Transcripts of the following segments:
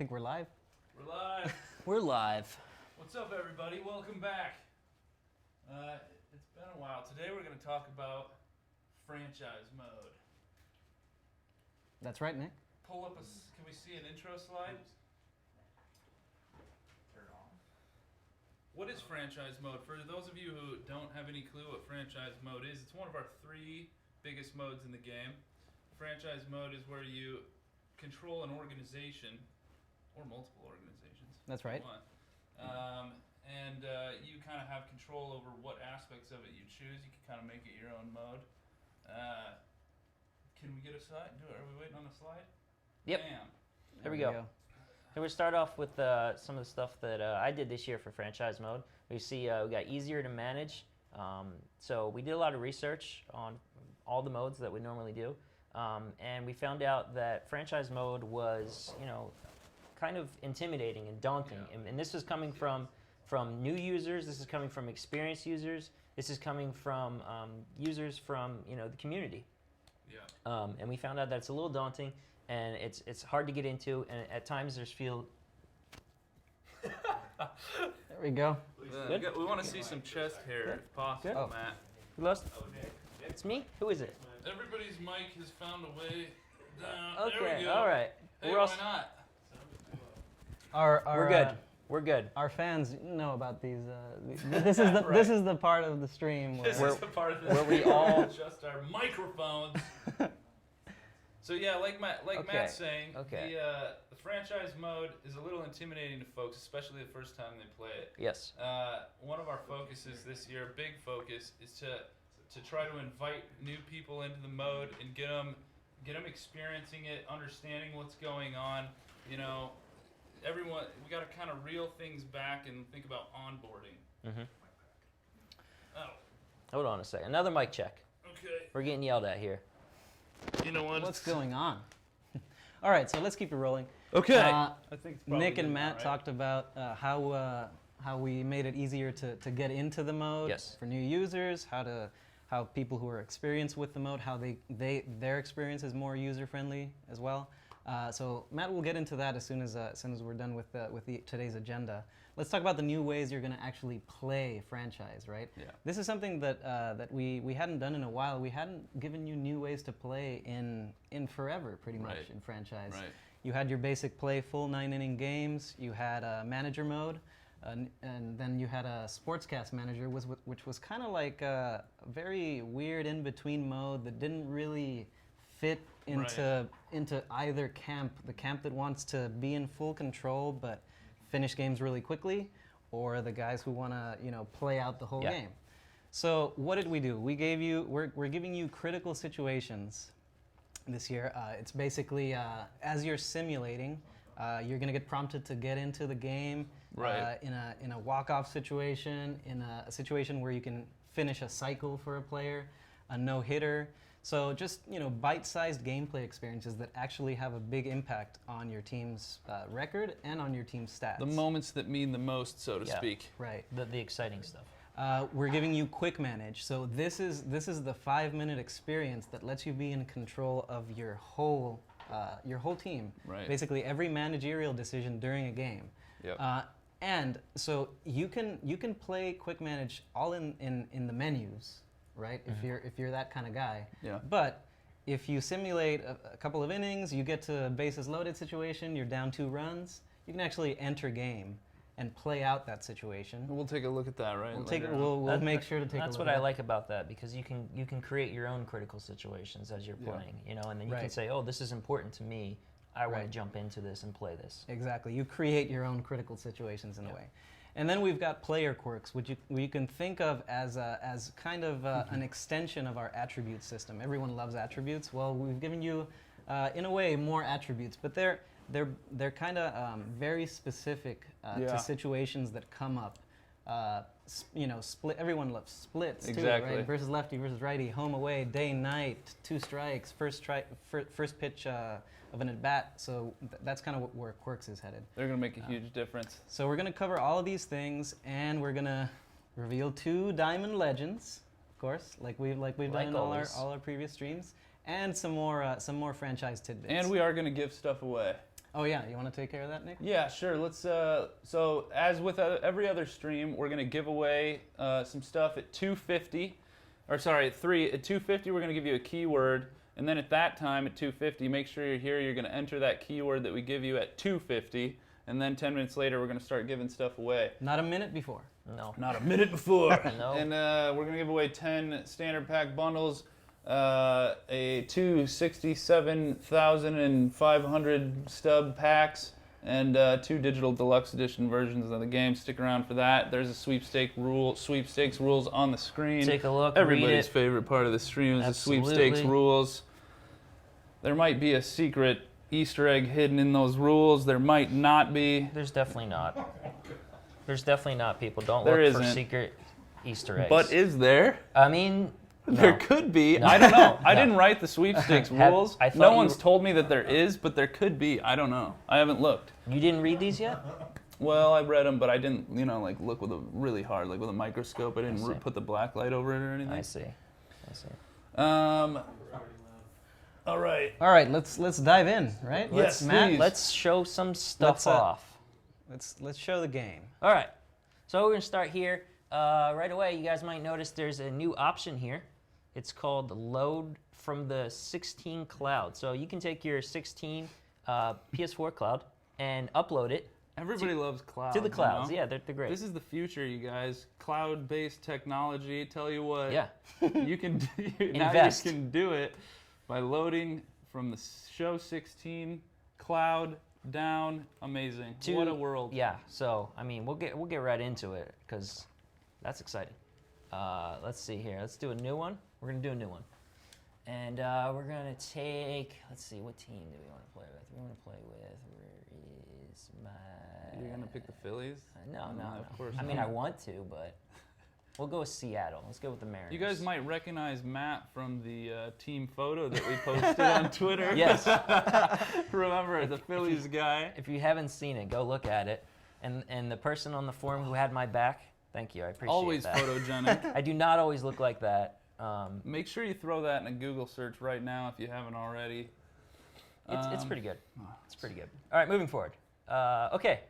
think we're live. We're live. We're live. What's up, everybody? Welcome back. It's been a while. Today we're going to talk about franchise mode. That's right, Nick. Pull up can we see an intro slide? Turn on. What is franchise mode? For those of you who don't have any clue what franchise mode is, it's one of our three biggest modes in the game. Franchise mode is where you control an organization, or multiple organizations. That's if you right. want. You kind of have control over what aspects of it you choose. You can kind of make it your own mode. Can we get a slide? Are we waiting on a slide? Yep. Bam. There we go. So we start off with some of the stuff that I did this year for franchise mode. We see we got easier to manage. So we did a lot of research on all the modes that we normally do. And we found out that franchise mode was, kind of intimidating and daunting. Yeah. And this is coming from new users. This is coming from experienced users. This is coming from users from, the community. Yeah. And we found out that it's a little daunting, and it's hard to get into, and at times there's There we go. Good? We want to see some chest hair if possible, Good. Oh. Matt. Who lost? It's me? Who is it? Everybody's mic has found a way down. There Okay, we go. all right. Hey, We're why also- not? Our We're good. We're good. Our fans know about these. This is the this is the part of the stream where This is the part of the where we all- adjust our microphones. So yeah, like Okay, Matt's saying, okay. the franchise mode is a little intimidating to folks, especially the first time they play it. Yes. One of our focuses this year, big focus, is to try to invite new people into the mode and get them experiencing it, understanding what's going on. Everyone, we got to kind of reel things back and think about onboarding. Mm-hmm. Oh, Hold on a second. Another mic check. okay. We're getting yelled at here. You know what? what's going on. All right, so let's keep it rolling. Okay. Uh, I think it's probably Nick and good Matt now, right? talked about how we made it easier to get into the mode Yes. for new users, how people who are experienced with the mode, how their experience is more user friendly as well. So Matt will get into that as soon as we're done with today's agenda. Let's talk about the new ways you're going to actually play franchise, right? Yeah. This is something that we hadn't done in a while. We hadn't given you new ways to play in forever, pretty much, Right. in franchise. Right. You had your basic play, full 9-inning games. You had a manager mode, and then you had a sportscast manager, which was kind of like a very weird in-between mode that didn't really fit into either camp. The camp that wants to be in full control but finish games really quickly, or the guys who want to play out the whole Yeah. game. So what did we do? We're giving you critical situations this year. It's basically as you're simulating, you're going to get prompted to get into the game Right. in a walk-off situation, in a situation where you can finish a cycle for a player, a no-hitter. So just bite-sized gameplay experiences that actually have a big impact on your team's record and on your team's stats. The moments that mean the most, so to Yeah. speak. Right. The exciting stuff. We're giving you quick manage. So this is the 5-minute experience that lets you be in control of your whole team. Right. Basically every managerial decision during a game. Yep. And so you can play quick manage all in the menus, right? If you're that kind of guy. Yeah. But if you simulate a couple of innings, you get to a bases loaded situation, you're down 2 runs, you can actually enter game and play out that situation. We'll take a look at that, right? We'll make sure to take a look. That's what at I it. like about that, because you can create your own critical situations as you're Yeah. playing, and then you can Right. say, oh, this is important to me. I want Right. to jump into this and play this. Exactly. You create your own critical situations in a Yeah. way. And then we've got player quirks, which you can think of as kind of an extension of our attribute system. Everyone loves attributes. Well, we've given you, in a way, more attributes, but they're kind of very specific Yeah. to situations that come up. Split. Everyone loves splits too, Exactly. right? Versus lefty versus righty, home away, day night, 2 strikes, first pitch of an at bat. So that's kind of where quirks is headed. They're going to make a huge difference. So we're going to cover all of these things, and we're going to reveal 2 Diamond Legends, of course, like we've done in all always. our previous streams, and some more franchise tidbits. And we are going to give stuff away. Oh yeah, you want to take care of that, Nick? Yeah, sure. Let's. So as with every other stream, we're gonna give away some stuff at 250, or sorry, at 250. We're gonna give you a keyword, and then at that time at 250, make sure you're here. You're gonna enter that keyword that we give you at 250, and then 10 minutes later, we're gonna start giving stuff away. Not a minute before. No. Not a minute before. No. And we're gonna give away 10 standard pack bundles, a 267,500 stub packs, and 2 digital deluxe edition versions of the game. Stick around for that. There's a sweepstakes rules on the screen. Take a look. Everybody's read it. favorite part of the stream is Absolutely. the sweepstakes rules. There might be a secret Easter egg hidden in those rules. There might not be. There's definitely not. There's definitely not. People don't There look for isn't. secret Easter eggs. But is there? I mean, There no. could be. No. I don't know. I No. didn't write the sweepstakes Have- rules. I thought No you one's were- told me that there is, but there could be. I don't know. I haven't looked. You didn't read these yet? Well, I read them, but I didn't, like look with a really hard, like with a microscope. I didn't I see. put the black light over it or anything. I see. All right. All right, let's dive in, right? Yes, Matt, please. Let's show some stuff Let's, off. let's show the game. All right. So we're going to start here. Right away, you guys might notice there's a new option here. It's called Load from the 16 Cloud. So you can take your 16 PS4 cloud and upload it Everybody loves clouds. to the clouds. you know? Yeah, they're great. This is the future, you guys. Cloud-based technology. Tell you what. Yeah. You can now Invest. you can do it by loading from the Show 16 cloud down. Amazing. To- What a world. Yeah. So I mean, we'll get right into it because that's exciting. Let's see here. Let's do a new one. We're gonna do a new one, and we're gonna take. Let's see, what team do we want to play with? We want to play with. Where is my? You're gonna pick the Phillies? No. Of course. I mean, not. I want to, but we'll go with Seattle. Let's go with the Mariners. You guys might recognize Matt from the team photo that we posted on Twitter. Yes. Remember, the Phillies guy. If you haven't seen it, go look at it. And the person on the forum who had my back, thank you. I appreciate Always that. photogenic. I do not always look like that. Make sure you throw that in a Google search right now if you haven't already. It's pretty good. It's pretty good. All right, moving forward. Okay,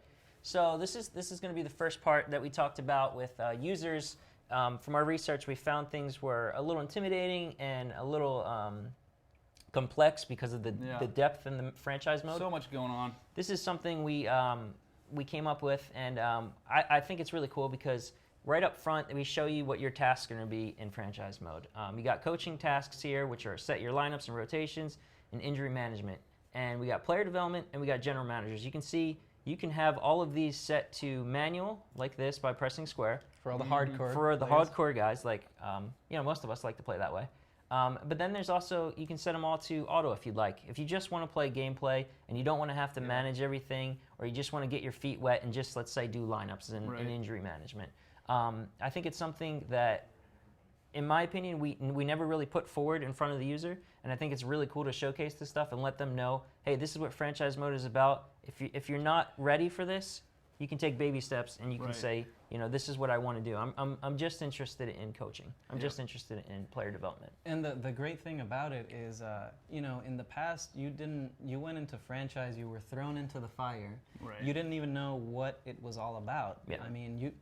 so this is going to be the first part that we talked about with users. From our research, we found things were a little intimidating and a little complex because of the depth in the franchise mode. So much going on. This is something we came up with, and I think it's really cool because right up front we show you what your tasks are going to be in franchise mode. You got coaching tasks here, which are set your lineups and rotations, and injury management. And we got player development, and we got general managers. You can see you can have all of these set to manual like this by pressing square. For all the hardcore. For the players. hardcore guys, like most of us like to play that way. But then there's also, you can set them all to auto if you'd like. If you just want to play gameplay and you don't want to have to manage everything, or you just want to get your feet wet and just, let's say, do lineups and injury management. I think it's something that, in my opinion, we never really put forward in front of the user, and I think it's really cool to showcase this stuff and let them know, hey, this is what franchise mode is about. If you're not ready for this, you can take baby steps and you can say, this is what I want to do. I'm just interested in coaching. I'm just interested in player development. And the great thing about it is, in the past, you went into franchise, you were thrown into the fire. Right. You didn't even know what it was all about. Yeah. I mean,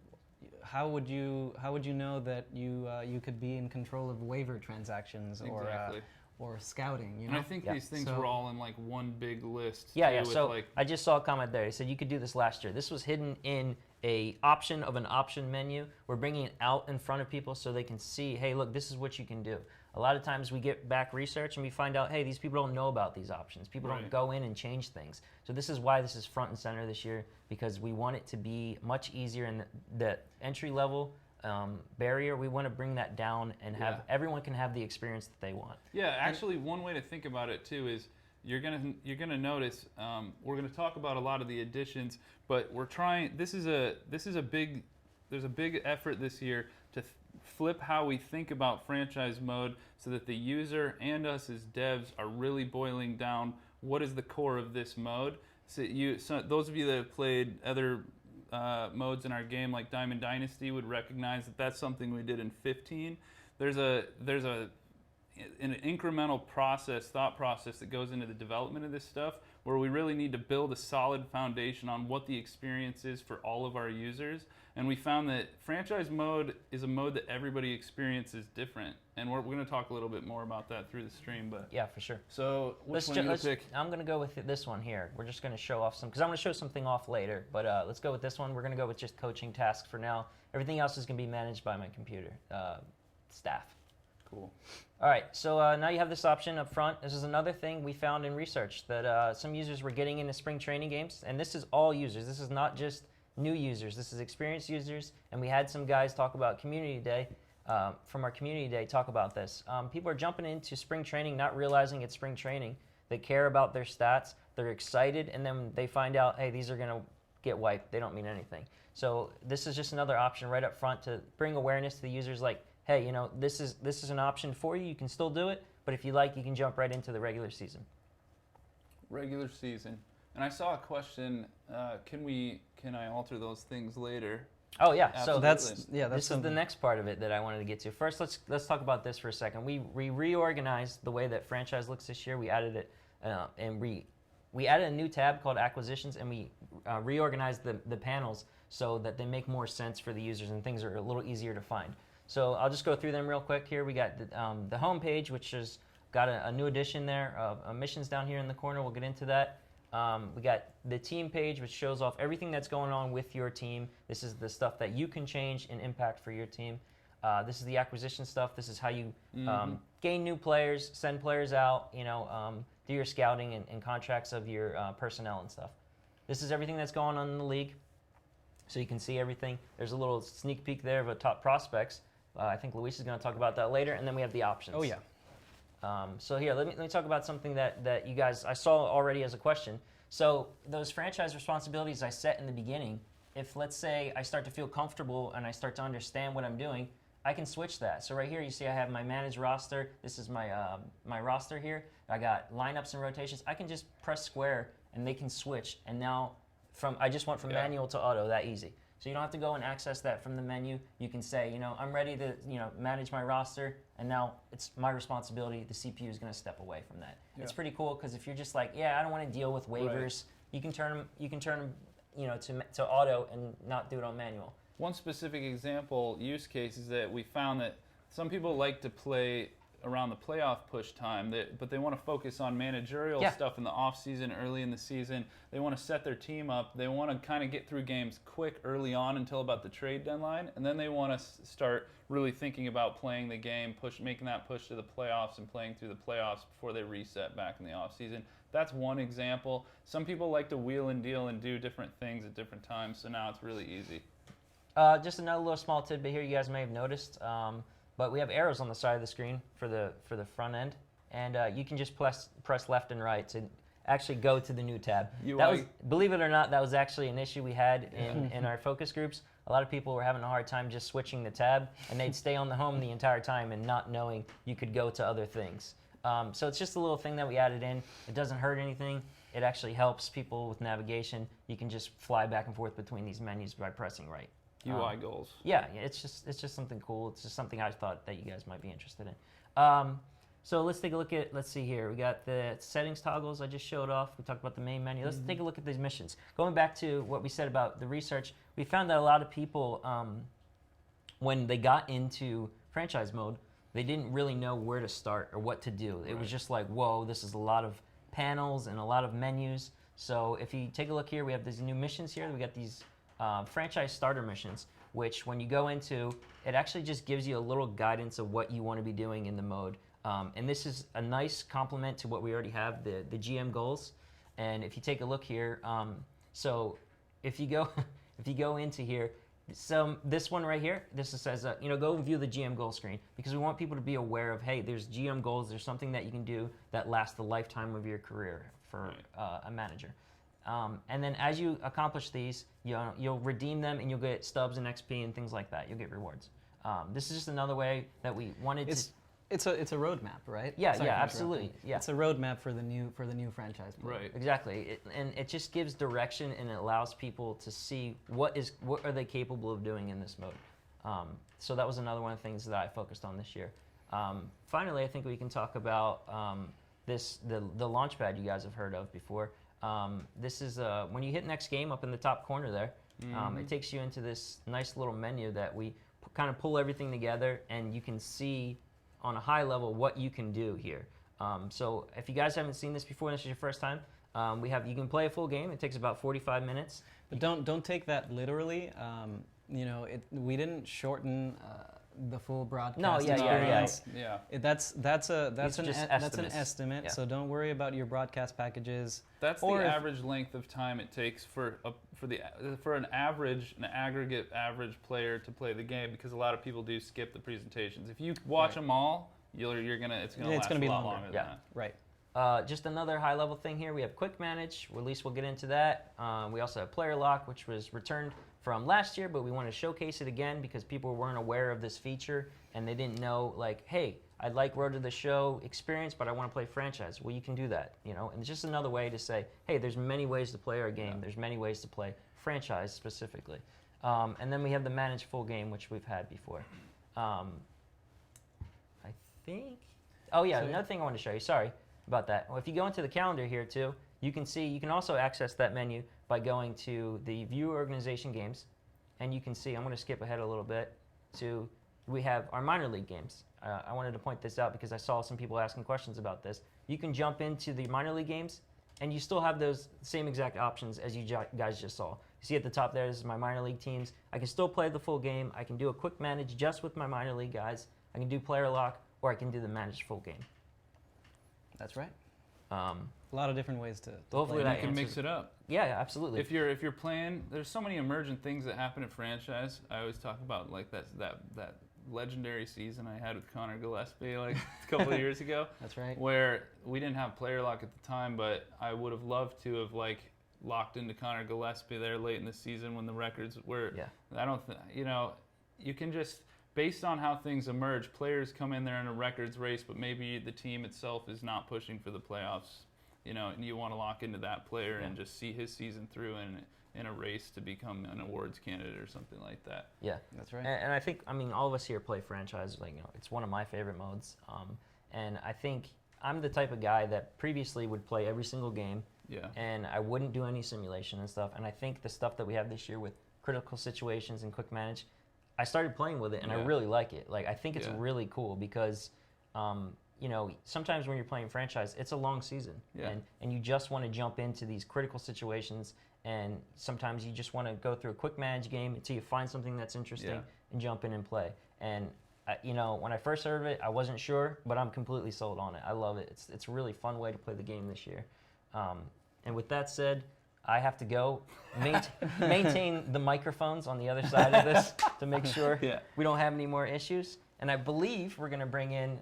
how would you know that you could be in control of waiver transactions Exactly. or scouting? And I think these things were all in like one big list. Yeah. With So like, I just saw a comment there. He said you could do this last year. This was hidden in a option of an option menu. We're bringing it out in front of people so they can see, hey, look, this is what you can do. A lot of times we get back research and we find out, hey, these people don't know about these options. People don't go in and change things. So this is why this is front and center this year, because we want it to be much easier, and the entry level barrier, we want to bring that down and have everyone can have the experience that they want. Yeah, actually, one way to think about it too is you're gonna notice we're gonna talk about a lot of the additions, but we're trying. There's a big effort this year to flip how we think about franchise mode so that the user and us as devs are really boiling down what is the core of this mode. So those of you that have played other modes in our game like Diamond Dynasty would recognize that that's something we did in 15. There's an incremental thought process that goes into the development of this stuff, where we really need to build a solid foundation on what the experience is for all of our users. And we found that franchise mode is a mode that everybody experiences different. And we're going to talk a little bit more about that through the stream. But Yeah, for sure. so which one are you going to pick? I'm going to go with this one here. We're just going to show off some, because I'm going to show something off later. But let's go with this one. We're going to go with just coaching tasks for now. Everything else is going to be managed by my computer staff. Cool. All right, so now you have this option up front. This is another thing we found in research, that some users were getting into spring training games. And this is all users. This is not just new users. This is experienced users. And we had some guys talk about community day, from our community day, talk about this. People are jumping into spring training not realizing it's spring training. They care about their stats. They're excited. And then they find out, hey, these are going to get wiped. They don't mean anything. So this is just another option right up front to bring awareness to the users, like, hey, you know, this is an option for you. You can still do it, but if you like, you can jump right into the regular season. Regular season. And I saw a question, can I alter those things later? Oh yeah, Absolutely. so That's this is the something. next part of it that I wanted to get to. First, let's talk about this for a second. We reorganized the way that franchise looks this year. We added it and we added a new tab called acquisitions, and we reorganized the panels so that they make more sense for the users and things are a little easier to find. So I'll just go through them real quick here. We got the home page, which has got a new addition there of missions down here in the corner. We'll get into that. We got the team page, which shows off everything that's going on with your team. This is the stuff that you can change and impact for your team. This is the acquisition stuff. This is how you gain new players, send players out, you know, do your scouting and contracts of your personnel and stuff. This is everything that's going on in the league. So you can see everything. There's a little sneak peek there of a top prospects. I think Luis is going to talk about that later. And then we have the options. Oh, yeah. So here, let me talk about something that you guys, I saw already as a question. So those franchise responsibilities I set in the beginning, if let's say I start to feel comfortable and I start to understand what I'm doing, I can switch that. So right here you see I have my manage roster. This is my my roster here. I got lineups and rotations. I can just press square and they can switch. And now I just went from manual to auto, that easy. So you don't have to go and access that from the menu. You can say, you know, I'm ready to, you know, manage my roster, and now it's my responsibility. The CPU is going to step away from that. Yeah. It's pretty cool because if you're just like, yeah, I don't want to deal with waivers, you can turn them, you know, to auto and not do it on manual. One specific example use case is that we found that some people like to play around the playoff push time, but they want to focus on managerial stuff in the off season, early in the season. They want to set their team up. They want to kind of get through games quick early on until about the trade deadline, and then they want to start really thinking about playing the game, making that push to the playoffs and playing through the playoffs before they reset back in the off season. That's one example. Some people like to wheel and deal and do different things at different times, so now it's really easy. Just another little small tidbit here you guys may have noticed. But we have arrows on the side of the screen for the front end, and you can just press left and right to actually go to the new tab. That was, believe it or not, that was actually an issue we had in our focus groups. A lot of people were having a hard time just switching the tab, and they'd stay on the home the entire time and not knowing you could go to other things. So it's just a little thing that we added in. It doesn't hurt anything. It actually helps people with navigation. You can just fly back and forth between these menus by pressing right. UI goals. Yeah, it's just something cool. It's just something I thought that you guys might be interested in. So let's take a look at, let's see here. We got the settings toggles I just showed off. We talked about the main menu. Let's take a look at these missions. Going back to what we said about the research, we found that a lot of people, when they got into franchise mode, they didn't really know where to start or what to do. It was just like, whoa, this is a lot of panels and a lot of menus. So if you take a look here, we have these new missions here. We got these franchise starter missions, which when you go into, it actually just gives you a little guidance of what you want to be doing in the mode. And this is a nice complement to what we already have, the GM goals. And if you take a look here, so if you go into here, so this one right here, this says, you know, go and view the GM goal screen, because we want people to be aware of, hey, there's GM goals, there's something that you can do that lasts the lifetime of your career for a manager. And then as you accomplish these, you'll redeem them and you'll get stubs and XP and things like that. You'll get rewards. This is just another way that we wanted to. It's a roadmap, right? Yeah, absolutely. Yeah, it's a roadmap for the new franchise. Right. Exactly, and it just gives direction and it allows people to see what are they capable of doing in this mode. So that was another one of the things that I focused on this year. Finally, I think we can talk about the Launchpad you guys have heard of before. This is when you hit next game up in the top corner there. It takes you into this nice little menu that we kind of pull everything together, and you can see on a high level what you can do here. So if you guys haven't seen this before, this is your first time, you can play a full game. It takes about 45 minutes. But don't take that literally. We didn't shorten the full broadcast experience. Yeah. That's an estimates. estimate. Yeah. So don't worry about your broadcast packages. That's Or the if- average length of time it takes for an aggregate average player to play the game, because a lot of people do skip the presentations. If you watch them all, it's gonna last be a lot longer. longer Yeah. than that. Right. Just another high level thing here. We have quick manage. Release, we'll get into that. We also have player lock, which was returned from last year, but we want to showcase it again because people weren't aware of this feature and they didn't know, like, hey, I'd like Road to the Show experience, but I want to play franchise. Well, you can do that, and it's just another way to say, hey, there's many ways to play our game. There's many ways to play franchise specifically. And then we have the manage full game, which we've had before. I think. Oh yeah, another thing I want to show you. Sorry about that. Well, if you go into the calendar here too, you can also access that menu by going to the View Organization Games, and you can see. I'm going to skip ahead a little bit to we have our minor league games. I wanted to point this out because I saw some people asking questions about this. You can jump into the minor league games, and you still have those same exact options as you guys just saw. You see at the top there, this is my minor league teams. I can still play the full game. I can do a quick manage just with my minor league guys. I can do player lock, or I can do the managed full game. That's right. Um, A lot of different ways to Hopefully play. that You can answers- mix it up. yeah, absolutely. If you're playing, there's so many emergent things that happen at franchise. I always talk about like that legendary season I had with Connor Gillespie like a couple of years ago. That's right. Where we didn't have player lock at the time, but I would have loved to have like locked into Connor Gillespie there late in the season when the records were. Yeah. I don't you can just, based on how things emerge, players come in there in a records race, but maybe the team itself is not pushing for the playoffs. And you want to lock into that player and just see his season through in a race to become an awards candidate or something like that. Yeah, That's right. and I think all of us here play franchise. It's one of my favorite modes, and I think I'm the type of guy that previously would play every single game, Yeah. and I wouldn't do any simulation and stuff. And I think the stuff that we have this year with critical situations and quick manage, I started playing with it, and I Yeah. really like it. Like I think it's Yeah. really cool because. Sometimes when you're playing franchise, it's a long season, Yeah. and you just want to jump into these critical situations, and sometimes you just want to go through a quick manage game until you find something that's interesting Yeah. and jump in and play. And when I first heard of it, I wasn't sure, but I'm completely sold on it. I love it. It's a really fun way to play the game this year. And with that said, I have to go maintain the microphones on the other side of this to make sure Yeah. we don't have any more issues. And I believe we're going to bring in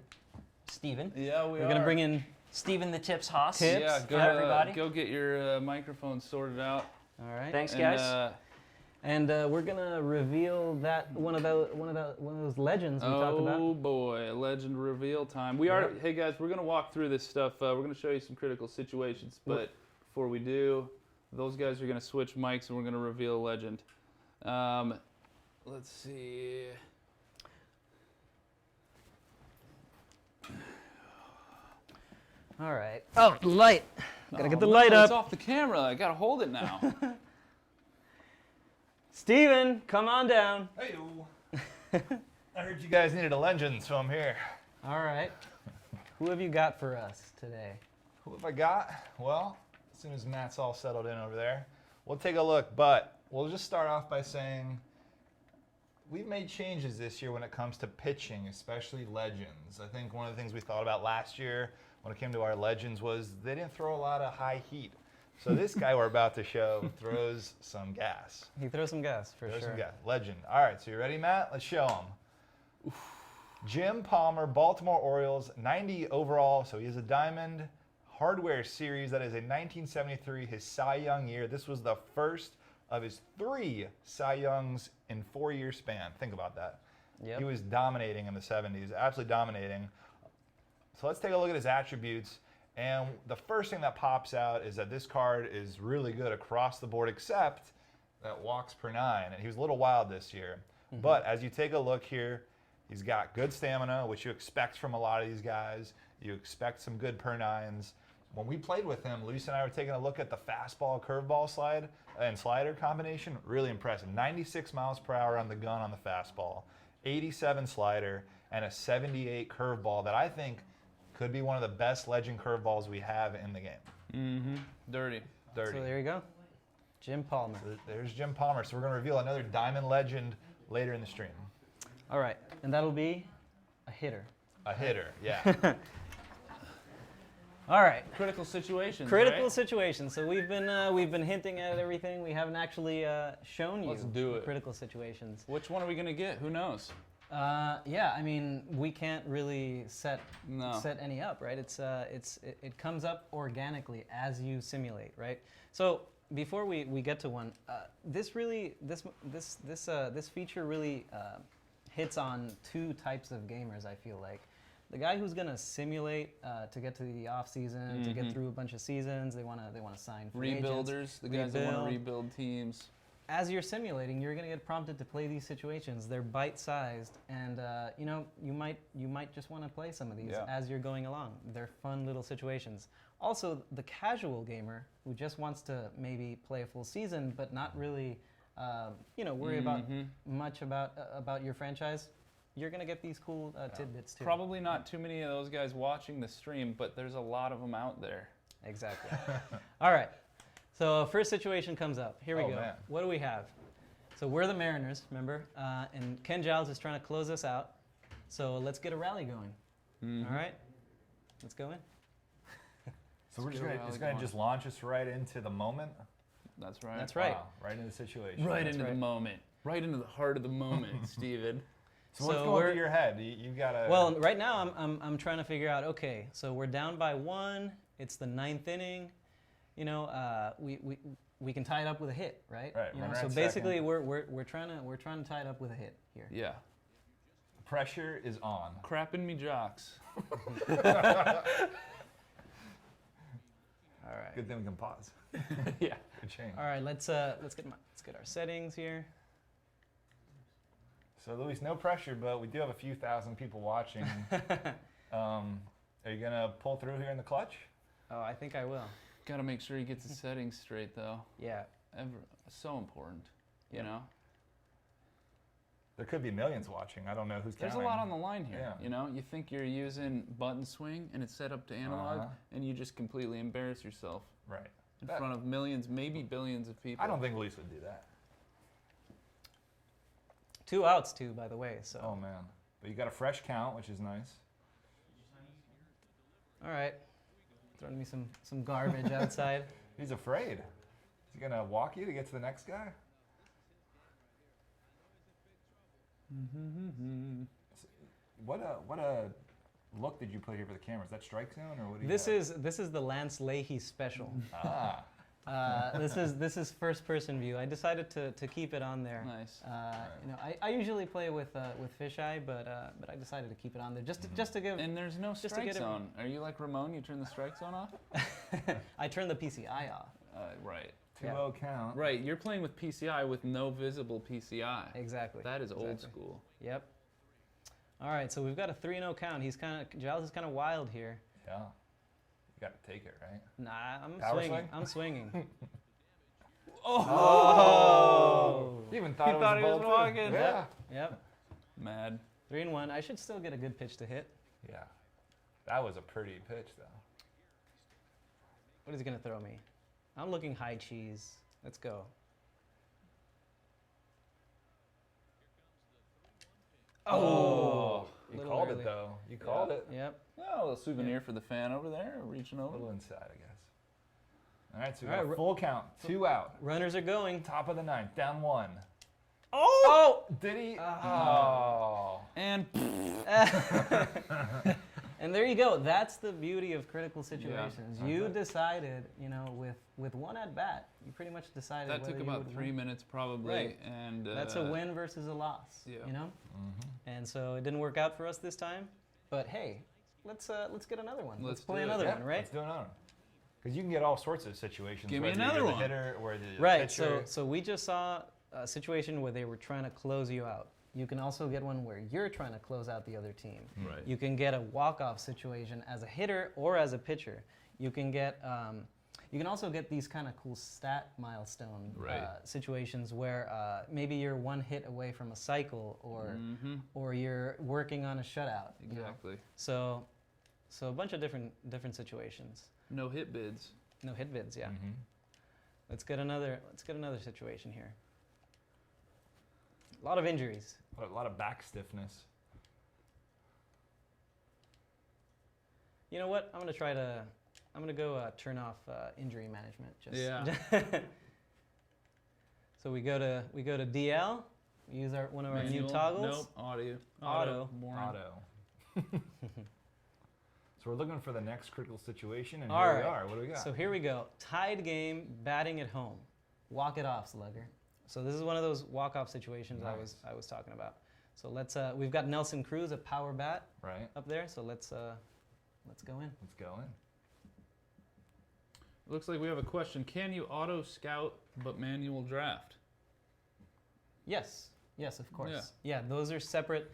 Steven. Yeah, We're going to bring in Steven the Tips Haas. Tips. Yeah, for everybody. go get your microphone sorted out. all right. Thanks, And, guys. And we're gonna reveal that one of those legends we talked about. Oh boy, legend reveal time. Hey guys, we're gonna walk through this stuff. We're gonna show you some critical situations, but before we do, those guys are gonna switch mics and we're gonna reveal a legend. Let's see. All right. Oh, light. Gotta get the light It's up. off the camera. I gotta hold it now. Steven, come on down. Hey, I heard you guys needed a legend, so I'm here. All right. Who have you got for us today? Who have I got? Well, as soon as Matt's all settled in over there, we'll take a look, but we'll just start off by saying we've made changes this year when it comes to pitching, especially legends. I think one of the things we thought about last year when it came to our legends was they didn't throw a lot of high heat. So this guy we're about to show throws some gas. He throws some gas for Throws sure. some gas. Legend. All right, so you ready, Matt? Let's show him. Jim Palmer, Baltimore Orioles, 90 overall, so he has a Diamond Hardware Series. That is a 1973, his Cy Young year. This was the first of his 3 Cy Youngs in 4-year span. Think about that. Yep. He was dominating in the 70s, absolutely dominating. So let's take a look at his attributes. And the first thing that pops out is that this card is really good across the board, except that walks per 9. And he was a little wild this year. But as you take a look here, he's got good stamina, which you expect from a lot of these guys. You expect some good per 9s. when we played with him, Luis and I were taking a look at the fastball curveball slide and slider combination. Really impressive. 96 miles per hour on the gun on the fastball, 87 slider, and a 78 curveball that I think could be one of the best legend curveballs we have in the game. Mm-hmm. Dirty. Dirty. So there you go. Jim Palmer. There's Jim Palmer. So we're going to reveal another Diamond legend later in the stream. All right. And that'll be a hitter. A hitter, yeah. All right. Critical situations. Critical right? situations. So we've been hinting at everything. We haven't actually shown you Let's do it. critical situations. Which one are we gonna get? Who knows? Yeah, I mean, we can't really set No. any up, right? It comes up organically as you simulate, right? So before we get to one, this feature really hits on two types of gamers. I feel like the guy who's gonna simulate to get to the off season, to get through a bunch of seasons. They wanna sign free agents. Rebuilders, the guys that want to rebuild. rebuild teams. As you're simulating, you're going to get prompted to play these situations. They're bite-sized, and you might just want to play some of these Yeah. as you're going along. They're fun little situations. Also, the casual gamer who just wants to maybe play a full season but not really, worry about much about your franchise, you're going to get these cool tidbits too. Probably not too many of those guys watching the stream, but there's a lot of them out there. Exactly. All right. So first situation comes up. Here we go. Man. What do we have? So we're the Mariners, remember? And Ken Giles is trying to close us out. So let's get a rally going. All right? Let's go in. So we're just go gonna, rally it's going going. to just launch us right into the moment? That's right. That's right. Wow, right into the situation. Right That's into right. the moment. Right into the heart of the moment, Steven. So what's So going we're- through your head? You got to... Well, right now I'm trying to figure out, okay, so we're down by 1. It's the 9th inning. We can tie it up with a hit, right? Right, You know, runner so at basically second. we're trying to tie it up with a hit here. Yeah. pressure is on. Crapping me jocks. All right. Good thing we can pause. Yeah. Good change. All right, let's get our settings here. So Luis, no pressure, but we do have a few thousand people watching. Are you gonna pull through here in the clutch? Oh, I think I will. Got to make sure he gets his settings straight, though. Yeah. So important, you know? There could be millions watching. I don't know who's There's counting. a lot on the line here, Yeah. you know? You think you're using button swing and it's set up to analog, Uh-huh. and you just completely embarrass yourself Right. in That- front of millions, maybe billions of people. I don't think Luis would do that. 2 outs too, by the way. So. Oh man. But you got a fresh count, which is nice. All right. Throwing me some garbage outside. He's afraid. Is he gonna walk you to get to the next guy? What a look did you put here for the camera? Is that strike zone or what do you This have? is the Lance Leahy special. Ah. This is first person view. I decided to keep it on there. Nice. I usually play with fisheye, but I decided to keep it on there just to give. And there's no to strike get it- zone. Are you like Ramon? You turn the strike zone off? I turned the PCI off. Right. 2-0 count. Right. You're playing with PCI with no visible PCI. Exactly. That is old Exactly. school. Yep. All right, so we've got a 3-0 count. Giles is kind of wild here. Yeah. You got to take it, right? Nah, I'm Power swinging. swing? I'm swinging. Oh! You even thought He it was thought a he was ball, too. walking. Yeah. Yep. Mad. 3-1. I should still get a good pitch to hit. Yeah. That was a pretty pitch, though. What is he gonna throw me? I'm looking high cheese. Let's go. Oh. You Little called early. it, though. You called it. Yep. Oh, a little souvenir for the fan over there, reaching A over. little inside, I guess. All right, so we All got right, a full count. 2 out. Runners are going. Top of the 9th. Down 1. Oh! Did he? Oh. And And there you go. That's the beauty of critical situations. Yeah. You Okay. decided, with one at bat, you pretty much decided that whether took you about would 3 win. minutes probably. Right. And That's a win versus a loss. Yeah. Mm-hmm. And so it didn't work out for us this time. But hey, let's get another one. Let's Let's play do it. another Yeah, one, right? Let's do another one. Because you can get all sorts of situations. Give me whether another you're one. The hitter or the Right. So pitcher. so we just saw a situation where they were trying to close you out. You can also get one where you're trying to close out the other team. Right. You can get a walk-off situation as a hitter or as a pitcher. You can get. You can also get these kind of cool stat milestone Right. situations where maybe you're one hit away from a cycle, or you're working on a shutout. you know? Exactly. So a bunch of different situations. No hit bids. No hit vids, yeah. Mhm. Let's get another situation here. A lot of injuries. A lot of back stiffness. You know what? I'm gonna go turn off injury management. Yeah. So we go to DL. We use one of our new Manual. toggles. Nope. Audio. Auto. Boring. Auto. So we're looking for the next critical situation, and All here right. we are. What do we got? So here we go. Tied game, batting at home. Walk it off, slugger. So this is one of those walk-off situations Nice. I was talking about. So let's we've got Nelson Cruz, a power bat Right. up there. So let's go in. Let's go in. Looks like we have a question. Can you auto scout but manual draft? Yes, of course. Yeah, those are separate.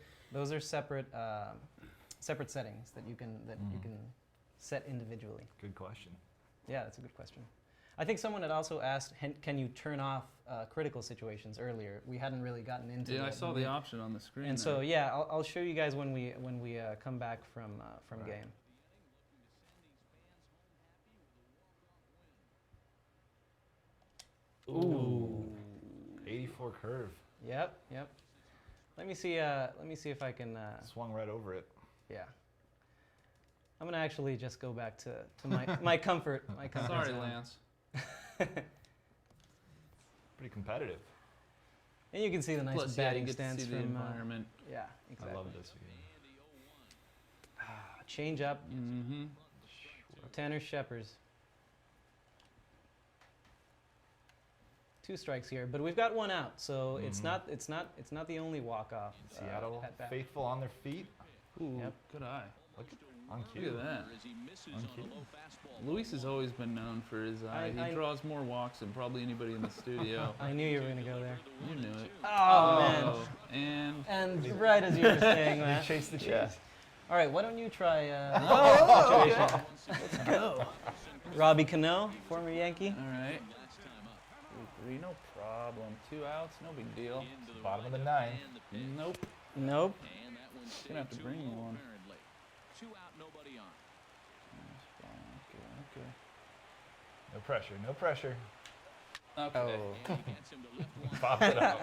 Separate settings that you can set individually. Good question. Yeah, that's a good question. I think someone had also asked, can you turn off critical situations earlier? We hadn't really gotten into. Yeah, I that. saw the option on the screen. And there. so yeah, I'll show you guys when we come back from Right. game. Ooh. 84 curve. Yep. Let me see if I can. Swung right over it. Yeah. I'm gonna actually just go back to my comfort. My comfort Sorry, zone. Lance. Pretty competitive. And you can see the nice Plus, yeah, you batting get to stance see the from. environment. Yeah, exactly. I love this game. Change up, Mm-hmm. Tanner Sheppers. 2 strikes here, but we've got 1 out, so it's not the only walk off. Seattle at bat. faithful on their feet. Ooh, Yep. good eye. Look on Look cue. at that. On cue. Luis has always been known for his eye. I- He draws more walks than probably anybody in the studio. I knew you were gonna go there. You knew it. Oh, And man! And right as you were saying You that. chase the cheese. Yeah. All right, why don't you try Oh, situation? Let's go. Robbie Cano, former Yankee. all right. 3-3, no problem. 2 outs, no big deal. Bottom of the 9th. Nope. Nope. Gonna have to bring you one. Okay. No pressure. No pressure. Okay. Oh. Pop it out.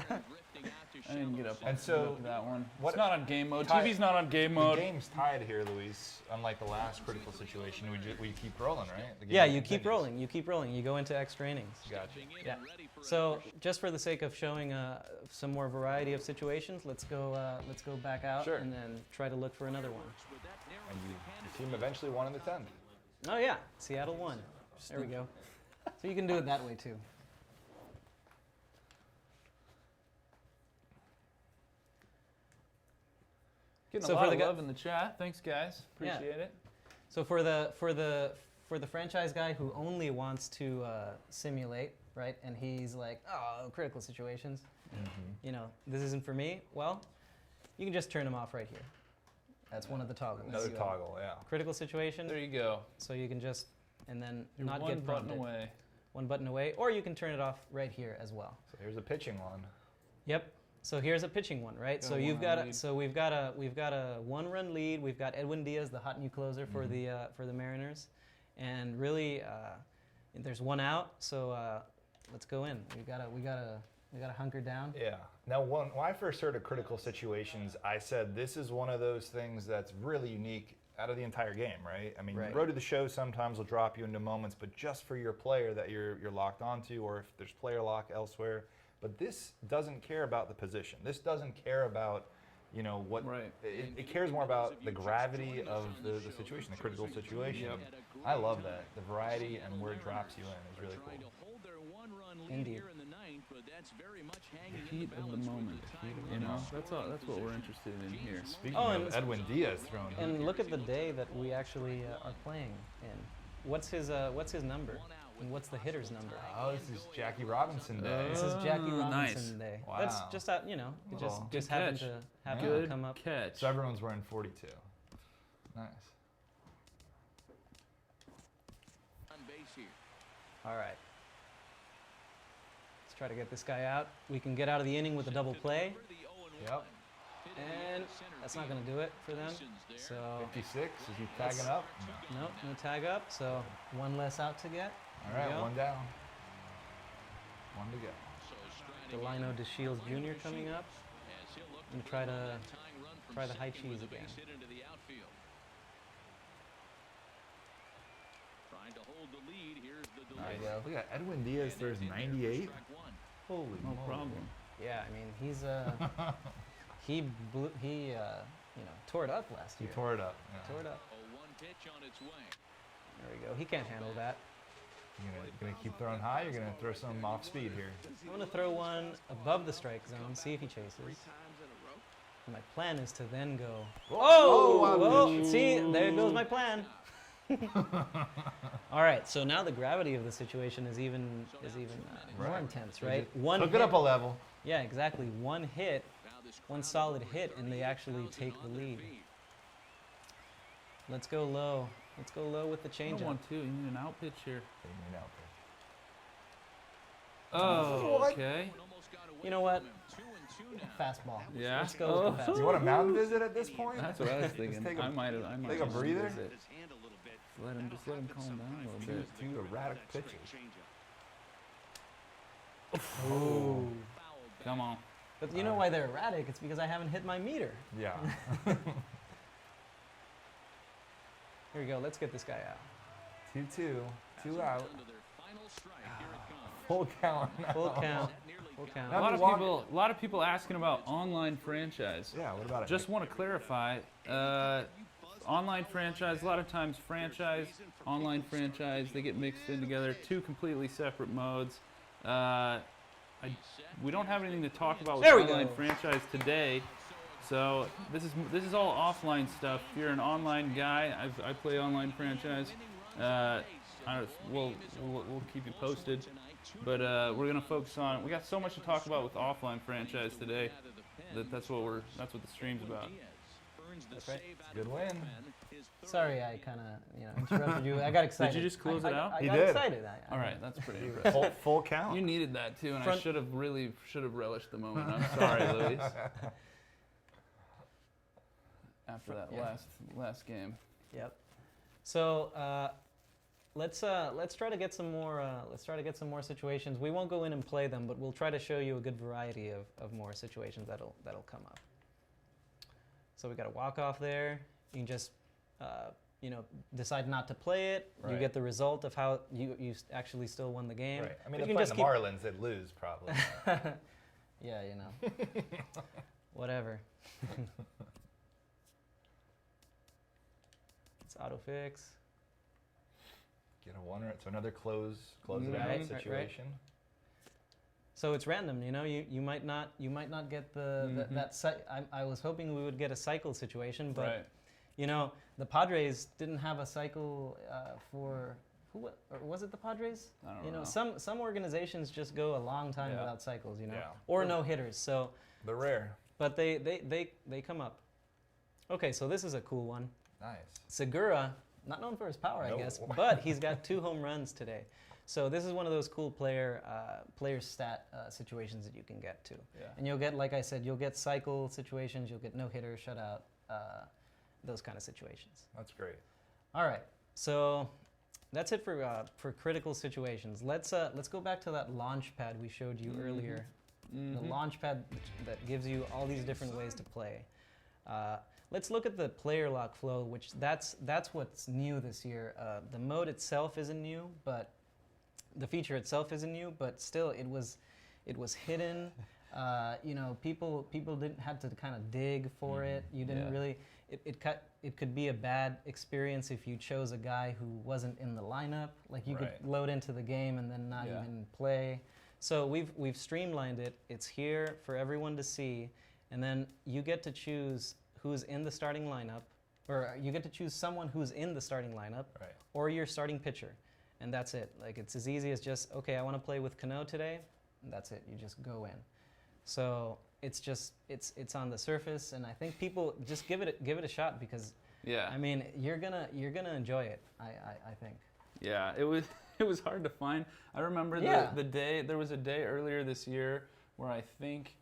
I didn't get up. And so, get up to that one. what- It's not on game mode. Ty- TV's not on game The mode. game's tied here, Luis. Unlike the last critical situation, we keep rolling, right? The game Yeah, you keep continues. rolling. You keep rolling. You go into extra innings. Gotcha. Yeah. So just for the sake of showing some more variety of situations, let's go back out Sure. and then try to look for another one. And your team eventually won in the 10th. Oh yeah, Seattle won. There we go. So you can do it that way too. Getting So a for lot the of gu- love in the chat. Thanks, guys. Yeah. Appreciate it. So for the franchise guy who only wants to simulate, right? And he's like, oh, critical situations. You know, this isn't for me. Well, you can just turn them off right here. That's one of the toggles. Another You, toggle, yeah. Critical situation. There you go. So you can just and then You're not one get button prompted. away. One button away, or you can turn it off right here as well. So here's a pitching one. Yep. So here's a pitching one, right? Got So a you've one-run got lead. we've got a 1-run lead. We've got Edwin Diaz, the hot new closer for the Mariners, and really there's 1 out. So let's go in. We gotta hunker down. Yeah. Now, when I first heard of critical situations, I said this is one of those things that's really unique out of the entire game, right? I mean, Right. Road to the Show sometimes will drop you into moments, but just for your player that you're locked onto, or if there's player lock elsewhere. But this doesn't care about the position. This doesn't care about, you know, what. Right. It cares more about the gravity of the situation, the critical situation. Yep. I love that. The variety and where it drops you in is really cool. Indeed. The heat of the moment. You know, that's what we're interested in here. Speaking Oh, of and- Edwin Diaz throwing heat. And look at the day that we actually are playing in. What's his number? And what's the hitter's number? Oh, this is Jackie Robinson Day. This is Jackie Oh, Robinson nice. Day. Wow. That's just you know, it Little- just Good happened catch. to Good come up. catch. So everyone's wearing 42. Nice. All right. Let's try to get this guy out. We can get out of the inning with a double play. Yep. And that's not going to do it for them. So, 56. Is he tagging up? no tag up. So, one less out to get. All There we right, go. one down. One to go. Delino DeShields Jr. coming up. And try the high cheese again. All right, yeah. Look at Edwin Diaz throws 98. Holy No moly. problem. Yeah, I mean, he's he tore it up last He year. tore it up. Yeah. Tore it up. There we go. He can't handle that. You're gonna keep throwing high. You're gonna throw some off speed here. I'm going to throw one above the strike zone, see if he chases. My plan is to then go. Oh, wow, Well, bitch. see, there goes my plan. All right, so now the gravity of the situation is even more Right. intense, So right? just One Took hit, it up a level. yeah, exactly. One hit, one solid hit, and they actually take the lead. Let's go low. Let's go low with the You don't changeup. want to. You need an out pitch here. Taking it out Oh, What? okay. You know what? Fastball. Yeah. Let's go with the there. fastball. Do you want a mound visit at this point? That's what I was thinking. take a- I might have. take a breather? Let him calm down a little bit. Two erratic pitches. Ooh. Come on. But you know why they're erratic? It's because I haven't hit my meter. Yeah. Here we go. Let's get this guy out. 2-2. 2 out. Full count. now. Full count. Full count. A lot of walk- people. A lot of people asking about online franchise. Yeah. What about it? Just want to clarify. Online franchise. A lot of times, franchise, online franchise, they get mixed in together. Two completely separate modes. We don't have anything to talk about with There we online go. franchise today. So this is all offline stuff. If you're an online guy, I play online franchise. We'll keep you posted. But we're gonna focus on. We got so much to talk about with offline franchise today. That's what the stream's about. That's right. Good win. Sorry, I kind of interrupted you. I got excited. just close it out? I He got did. excited. All right, that's pretty impressive. Full count. You needed that too, and I Front- should have relished the moment. I'm sorry, Luis. After that Yeah. last game. Yep. So let's try to get some more. Let's try to get some more situations. We won't go in and play them, but we'll try to show you a good variety of more situations that'll come up. So we got a walk off there. You can just decide not to play it. You Right. get the result of how you actually still won the game. Right. I mean, But if you you can the just keep. Marlins, they'd lose probably. Yeah, whatever. It's auto fix. Get a one or so another close it Right, out right, right. situation. So it's random, you might not get that I was hoping we would get a cycle situation, but Right. The Padres didn't have a cycle for who or was it the Padres? I don't know. Some organizations just go a long time Yeah. without cycles, Yeah. or no hitters. So, They're rare. but they come up. Okay, so this is a cool one. Nice. Segura, not known for his power, I No. guess, but he's got 2 home runs today. So this is one of those cool player stat situations that you can get to. Yeah. And you'll get, like I said, you'll get cycle situations, you'll get no hitter, shutout, those kind of situations. That's great. All right, so that's it for critical situations. Let's go back to that launch pad we showed you earlier. The launch pad that gives you all these different ways to play. Let's look at the player lock flow, which that's what's new this year. The mode itself isn't new, but the feature itself isn't new, but still it was hidden. People didn't have to kind of dig for it. You didn't Yeah. really. It could be a bad experience if you chose a guy who wasn't in the lineup. Like you Right. could load into the game and then not Yeah. even play. So we've streamlined it. It's here for everyone to see, and then you get to choose who's in the starting lineup, or you get to choose someone who's in the starting lineup, Right. or your starting pitcher, and that's it. Like it's as easy as just okay, I want to play with Cano today, and that's it. You just go in. So it's on the surface, and I think people just give it a shot because Yeah. I mean you're gonna enjoy it. I think. Yeah, it it was hard to find. I remember Yeah. the day, there was a day earlier this year where I think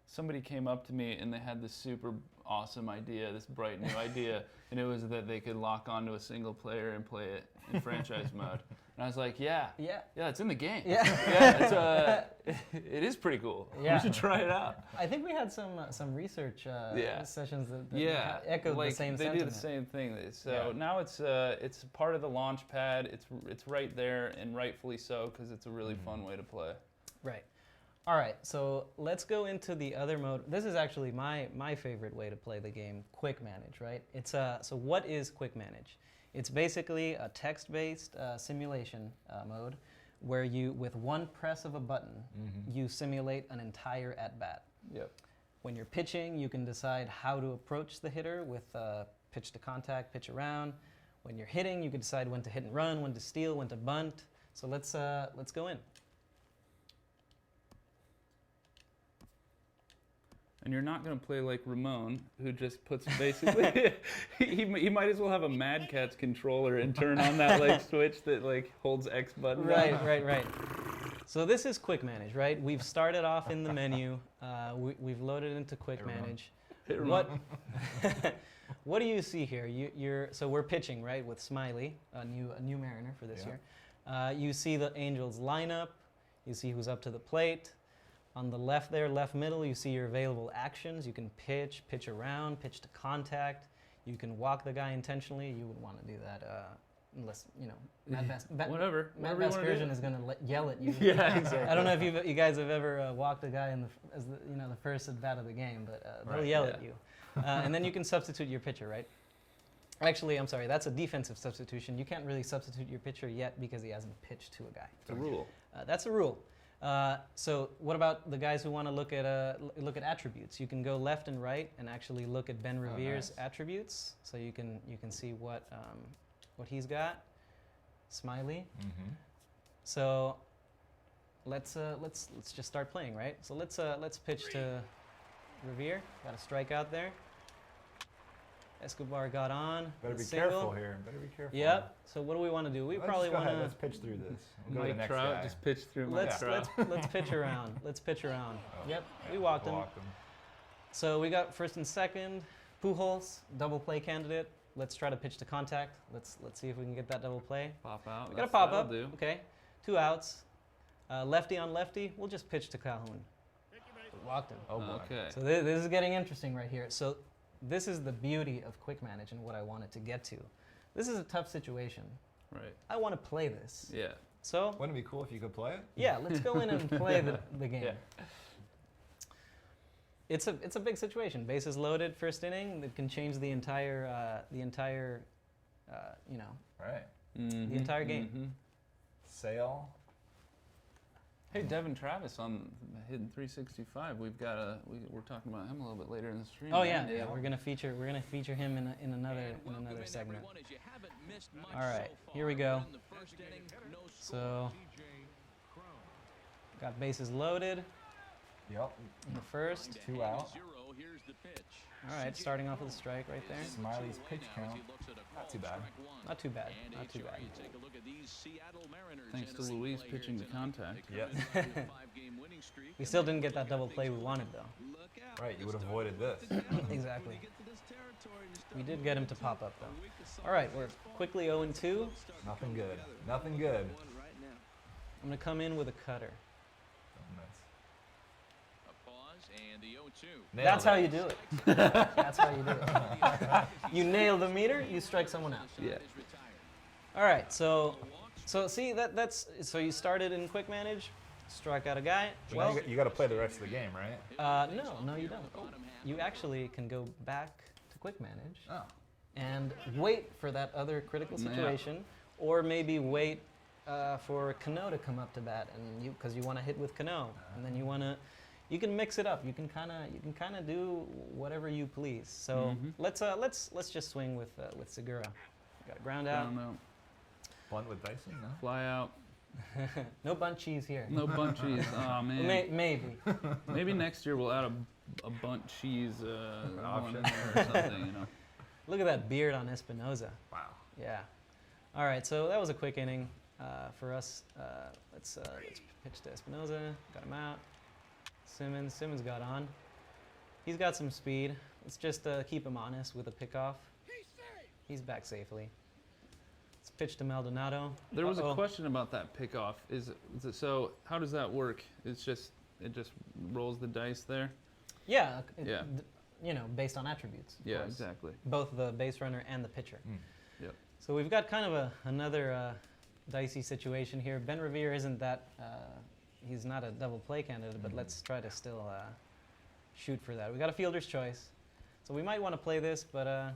somebody came up to me and they had this super awesome idea, this bright new idea, and it was that they could lock onto a single player and play it in franchise mode. And I was like, yeah, it's in the game. Yeah. Yeah, it is pretty cool. Yeah. We should try it out. I think we had some research sessions that Yeah, echoed like the same they sentiment. do the same thing. So now it's part of the launch pad. It's right there, and rightfully so, because it's a really fun way to play. Right. All right, so let's go into the other mode. This is actually my favorite way to play the game, Quick Manage, right? It's so what is Quick Manage? It's basically a text-based simulation mode where you, with one press of a button, you simulate an entire at-bat. Yep. When you're pitching, you can decide how to approach the hitter with pitch to contact, pitch around. When you're hitting, you can decide when to hit and run, when to steal, when to bunt. So let's go in. And you're not going to play like Ramon, who just puts basically, he might as well have a Mad Catz controller and turn on that like switch that like holds X button. Right. So this is Quick Manage, right? We've started off in the menu. We've loaded into Quick Manage. What what do you see here? So we're pitching, right, with Smiley, a new Mariner for this year. You see the Angels lineup. You see who's up to the plate. On the left there, left middle, you see your available actions. You can pitch around, pitch to contact. You can walk the guy intentionally. You would want to do that unless, Matt Whatever you want to Vasgersian do. is going to yell at you. Yeah, exactly. I don't know if you guys have ever walked a guy as the first at bat of the game, but they'll yell at you. And then you can substitute your pitcher, right? Actually, I'm sorry, that's a defensive substitution. You can't really substitute your pitcher yet because he hasn't pitched to a guy. It's a rule. That's a rule. So what about the guys who want to look at attributes? You can go left and right and actually look at Ben Revere's attributes. So you can see what he's got. Smiley. So let's just start playing, right? So let's pitch to Revere. Got a strikeout there. Escobar got on. Better be single. careful here. Better be careful. Yep. So what do we want to do? We probably go want ahead. to. Let's pitch through this. We'll go to the Mike next Trout guy. just pitched through Mike Trout. Let's pitch around. Let's pitch around. Yep. We walked him. Walked him. So we got first and second. Pujols, double play candidate. Let's try to pitch to contact. Let's see if we can get that double play. Pop out. We got a pop that'll up. Do. Okay. 2 outs. Lefty on lefty. We'll just pitch to Calhoun. Walked him. Oh boy. Okay. So this is getting interesting right here. So this is the beauty of Quick Manage and what I wanted to get to. This is a tough situation. Right. I want to play this. Yeah. So Wouldn't it be cool if you could play it? yeah, let's go in and play the game. Yeah. It's a big situation. Bases loaded, first inning. That can change the entire Right. the entire game. Sale. Hey, Devin Travis on Hidden 365. We're talking about him a little bit later in the stream. Oh right? yeah. We're gonna feature him in another segment. All right, here we go. So got bases loaded Yep. in the first. 2 out. All right, starting off with a strike right there. Smiley's pitch count. Not too bad. Not too bad. Not too bad. Thanks to Luis pitching to contact. Yep. We still didn't get that double play we wanted though. Right. You would have avoided this. Exactly. We did get him to pop up though. All right, we're quickly 0-2. Nothing good. Nothing good. I'm gonna come in with a cutter. Nailed That's it. how you do it. That's how you do it. You nail the meter, you strike someone out. Yeah. All right, so see so you started in Quick Manage, struck out a guy. But now Well, you got to play the rest of the game, right? no, you don't. You actually can go back to Quick Manage Oh. and wait for that other critical Yeah. situation, or maybe wait for Cano to come up to bat, and because you want to hit with Cano, and then you can mix it up. You can kind of do whatever you please. So let's just swing with Segura. Got a ground out. Down out. Bunt with Dyson, no? Fly out. No bunt cheese here. No bunt cheese. Oh man. Maybe. Maybe next year we'll add a bunt cheese one option. in there or something. Look at that beard on Espinoza. Wow. Yeah. All right, so that was a quick inning. for us. Let's pitch to Espinoza. Got him out. Simmons got on. He's got some speed. Let's just keep him honest with a pickoff. He's back safely. Let's pitch to Maldonado. There was a Uh-oh. question about that pickoff. Is it so? How does that work? It just rolls the dice there. Yeah. Yeah. Based on attributes. of Yeah, course. exactly. Both the base runner and the pitcher. Yep. So we've got kind of another dicey situation here. Ben Revere isn't that. He's not a double play candidate, but let's try to still shoot for that. We got a fielder's choice, so we might want to play this, but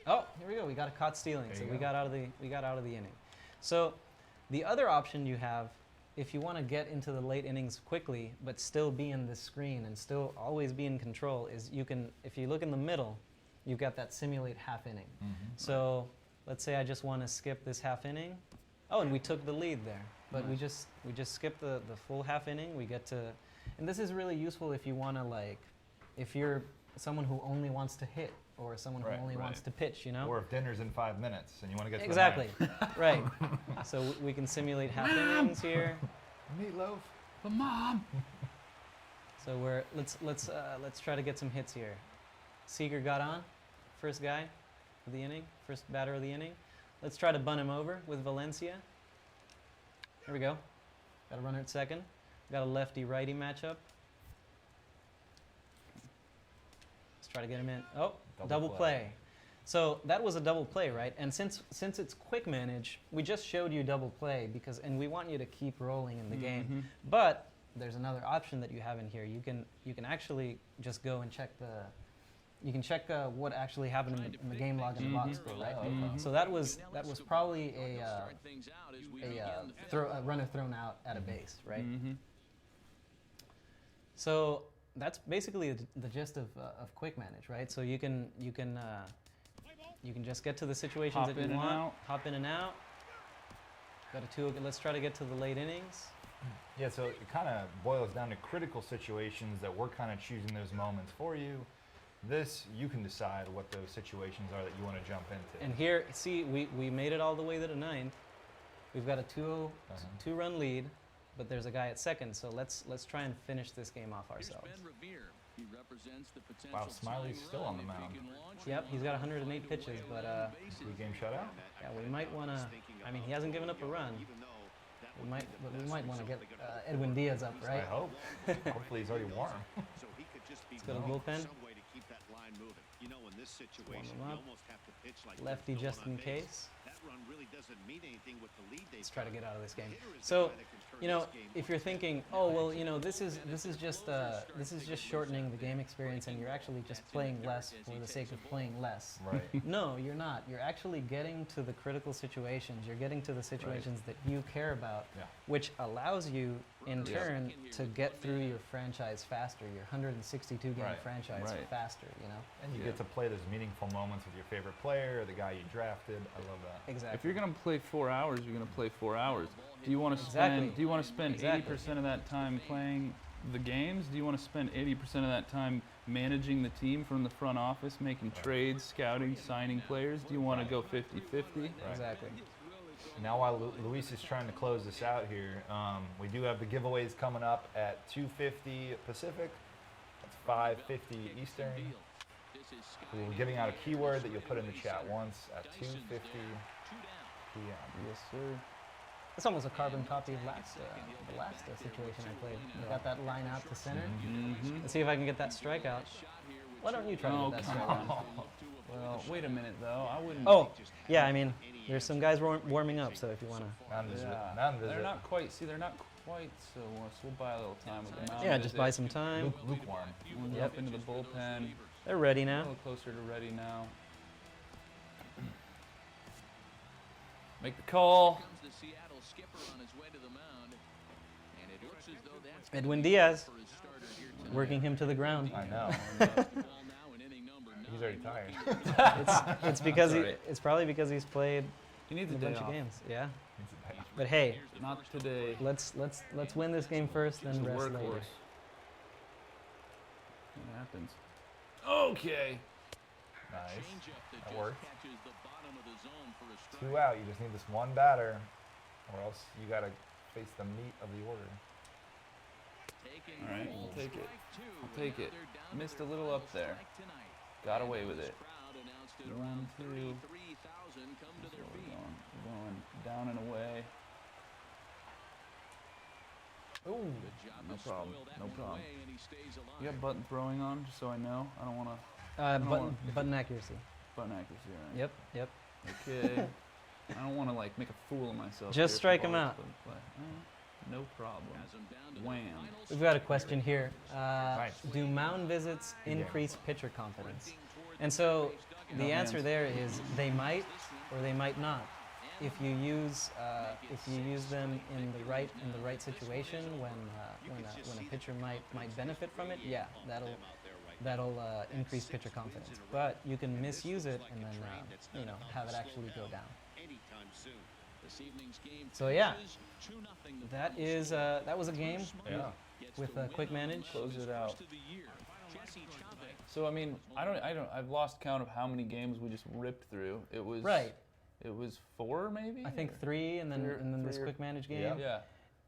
oh, here we go. We got a caught stealing, There so you we go. got out of the inning. So the other option you have, if you want to get into the late innings quickly, but still be in this screen and still always be in control, is you can, if you look in the middle, you've got that simulate half inning. So let's say I just want to skip this half inning. Oh, and we took the lead there, but we just skipped the full half inning. We get to, and this is really useful if you want to if you're someone who only wants to hit or someone who Right, only wants right. to pitch, you know. Or if dinner's in 5 minutes and you want to get to Exactly, right. So we can simulate half innings here. the meatloaf. But mom. So let's try to get some hits here. Seager got on, first guy of the inning, first batter of the inning. Let's try to bunt him over with Valencia. Here we go. Got a runner at second. Got a lefty-righty matchup. Let's try to get him in. Oh, double play. So that was a double play, right? And since it's quick manage, we just showed you double play and we want you to keep rolling in the game. But there's another option that you have in here. You can actually just go and check what actually happened in the game log in the box score, right? So that was probably a runner thrown out at a base, right? So that's basically the gist of quick manage, right? So you can just get to the situations Hop that you in and want. out. Hop in and out. Got a two. Let's try to get to the late innings. Yeah, so it kind of boils down to critical situations that we're kind of choosing those moments for you. This, you can decide what those situations are that you want to jump into. And here, see, we made it all the way to the ninth. We've got a 2-0 two-run lead, but there's a guy at second. So let's try and finish this game off ourselves. Wow, Smiley's still on the mound. Yep, he's got 108 pitches, but 3-game shutout? yeah, we might want to. I mean, he hasn't given up a run. We might want to get Edwin Diaz up, I right? hope. Hopefully he's already warm. Let's go to the bullpen. Warm him up. Lefty just in case. Let's try to get out of this game. So, if you're thinking, oh well, this is just shortening the game experience, and you're actually just playing less for the sake of playing less. Right. No, you're not. You're actually getting to the critical situations. You're getting to the situations that you care about, Yeah. which allows you, in turn, to get through your franchise faster, your 162-game Right, franchise right. faster, And you Yeah. get to play those meaningful moments with your favorite player or the guy you drafted. I love that. Exactly. If you're gonna play 4 hours, you're gonna play 4 hours. Do you want to spend? Exactly. Do you want to spend Exactly. 80% of that time playing the games? Do you want to spend 80% of that time managing the team from the front office, making trades, scouting, signing players? Do you want to go 50-50? Exactly. Now while Luis is trying to close this out here, we do have the giveaways coming up at 2:50 Pacific. That's 5:50 Eastern. We're giving out a keyword that you'll put in the chat once at 2:50 p.m. Yes, sir. It's almost a carbon copy of the last situation I played. I got that line out to center. Let's see if I can get that strikeout. Why don't you try to Oh, get that come strikeout? on. Well, wait a minute though. I wouldn't. Oh, yeah, I mean, there's some guys warming up, so if you want to. Mound visit. Yeah. Mound visit. They're not quite. See, they're not quite so. We'll buy a little time with them. Yeah, just buy some time. Lukewarm. We'll Yep. jump into the bullpen. They're ready A now. little closer to ready now. Make the call. Edwin Diaz, working him to the ground. I know. He's already tired. It's because That's all right. it's probably because he's played He needs a a day bunch off. of games. Yeah. He's a pain. But hey, Not today. let's win this game first, then It's a rest workhorse. later. What happens? Okay. Nice. That worked. 2 out. You just need this one batter. or else you got to face the meat of the order. All right, I'll take it. I'll take it. Missed a little up there. Got away with it. 1, 2. That's where we're going. We're going down and away. Ooh. No problem. No problem. You got button throwing on, just so I know. I don't want to. Button accuracy. Button accuracy, right? Yep. Okay. I don't want to like make a fool of myself. Just here strike for him balls, out. but, no problem. Wham. We've got a question here. Do mound visits increase pitcher confidence? And so the answer there is they might or they might not. If you use them in the right situation when a pitcher might benefit from it, yeah, that'll increase pitcher confidence. But you can misuse it and then have it actually go down. So yeah, that was a game with a quick manage. Close it out. So I mean, I've lost count of how many games we just ripped through. It was Right. It was 4 maybe. I think 3, and then this quick manage game. Yeah.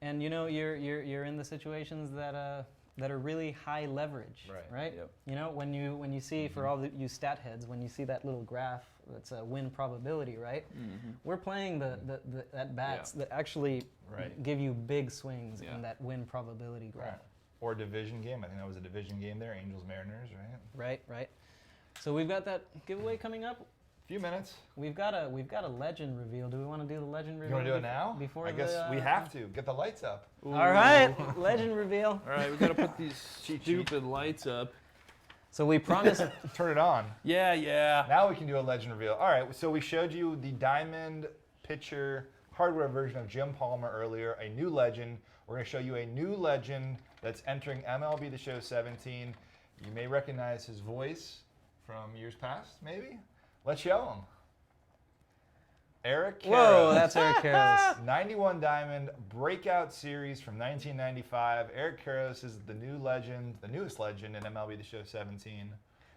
And you're in the situations that are really high leverage, right? Yep. When you see, for all you stat heads, when you see that little graph that's a win probability, right? Mm-hmm. We're playing the at bats that actually give you big swings in that win probability graph. Right. Or a division game. I think that was a division game there, Angels Mariners, right? Right. So we've got that giveaway coming up. Few minutes. We've got a legend reveal. Do we want to do the legend reveal? You want to do it now? Before I guess we have to. Get the lights up. Ooh. All right, legend reveal. All right, we gotta put these stupid lights up. So we promised. Turn it on. Yeah. Now we can do a legend reveal. All right, so we showed you the Diamond Pitcher hardware version of Jim Palmer earlier, a new legend. We're going to show you a new legend that's entering MLB The Show 17. You may recognize his voice from years past, maybe? Let's show him. Eric Karros. Whoa, that's Eric Karros. 91 Diamond Breakout Series from 1995. Eric Karros is the new legend, the newest legend in MLB The Show 17.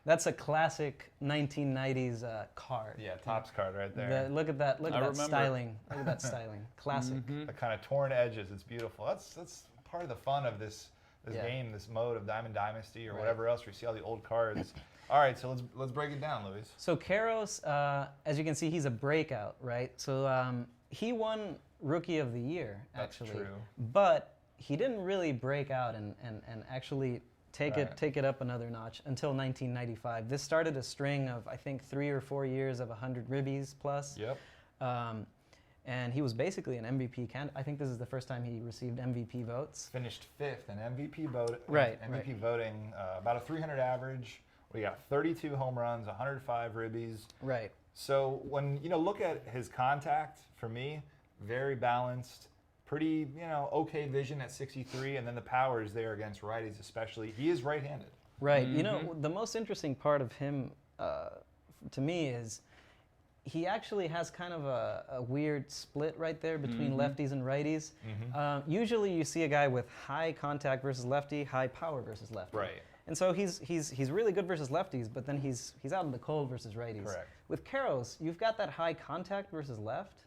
That's a classic 1990s card. Yeah, Topps card right there. Look at that! Look I at that remember. styling! Look at that styling! Classic. Mm-hmm. The kind of torn edges. It's beautiful. That's part of the fun of this game, this mode of Diamond Dynasty or whatever else. We see all the old cards. All right, so let's break it down, Luis. So Karros, as you can see, he's a breakout, right? So he won Rookie of the Year, actually. That's true. But he didn't really break out and actually take it up another notch until 1995. This started a string of, I think, 3 or 4 years of 100 ribbies plus. Yep. And he was basically an MVP candidate. I think this is the first time he received MVP votes. Finished 5th in MVP vote. Right, MVP voting, about a 300 average. We got 32 home runs, 105 ribbies. Right. So when look at his contact, for me, very balanced, pretty okay vision at 63, and then the power is there against righties, especially. He is right-handed. Right. Mm-hmm. The most interesting part of him, to me, is he actually has kind of a weird split right there between lefties and righties. Mm-hmm. Usually, you see a guy with high contact versus lefty, high power versus lefty. Right. And so he's really good versus lefties, but then he's out in the cold versus righties. Correct. With Karros, you've got that high contact versus left,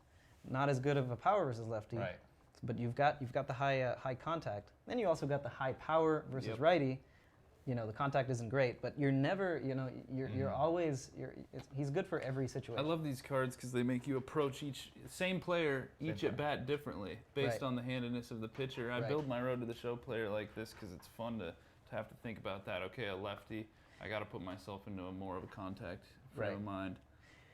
not as good of a power versus lefty. Right. But you've got the high contact. Then you also got the high power versus righty. The contact isn't great, but you're never, you're always, he's good for every situation. I love these cards because they make you approach each same player at bat differently based on the handedness of the pitcher. I build my Road to the Show player like this because it's fun to have to think about that. Okay, a lefty, I got to put myself into more of a contact frame of mind.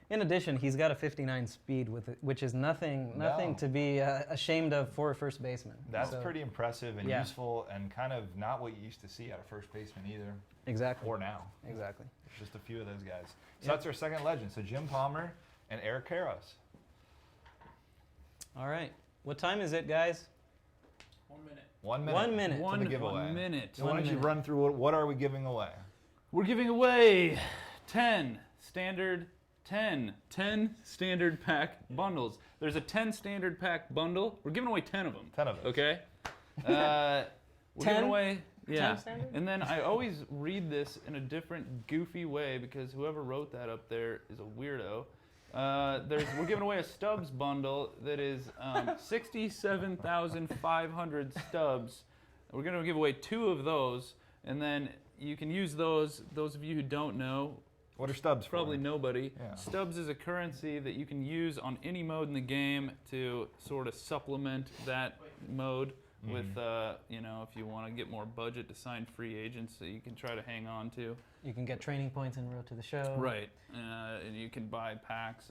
In addition, he's got a 59 speed which is nothing to be ashamed of for a first baseman. That's pretty impressive and useful, and kind of not what you used to see out of first baseman either. Exactly. Or now. Exactly. There's just a few of those guys. So that's our second legend. So Jim Palmer and Eric Karros. All right. What time is it, guys? 1 minute. 1 minute. 1 minute. To the giveaway. 1 minute. So why don't you run through what are we giving away? We're giving away 10 standard pack bundles. There's a 10 standard pack bundle. We're giving away 10 of them. 10 of them. Okay? We're 10? giving away, 10 standard? And then I always read this in a different goofy way because whoever wrote that up there is a weirdo. We're giving away a Stubbs bundle that is 67,500 Stubbs. We're going to give away 2 of those, and then you can use those. Those of you who don't know, What are stubs probably for? nobody. Yeah. Stubbs is a currency that you can use on any mode in the game to sort of supplement that mode with, you know, if you want to get more budget to sign free agents that you can try to hang on to. You can get training points en route to the show. Right. And you can buy packs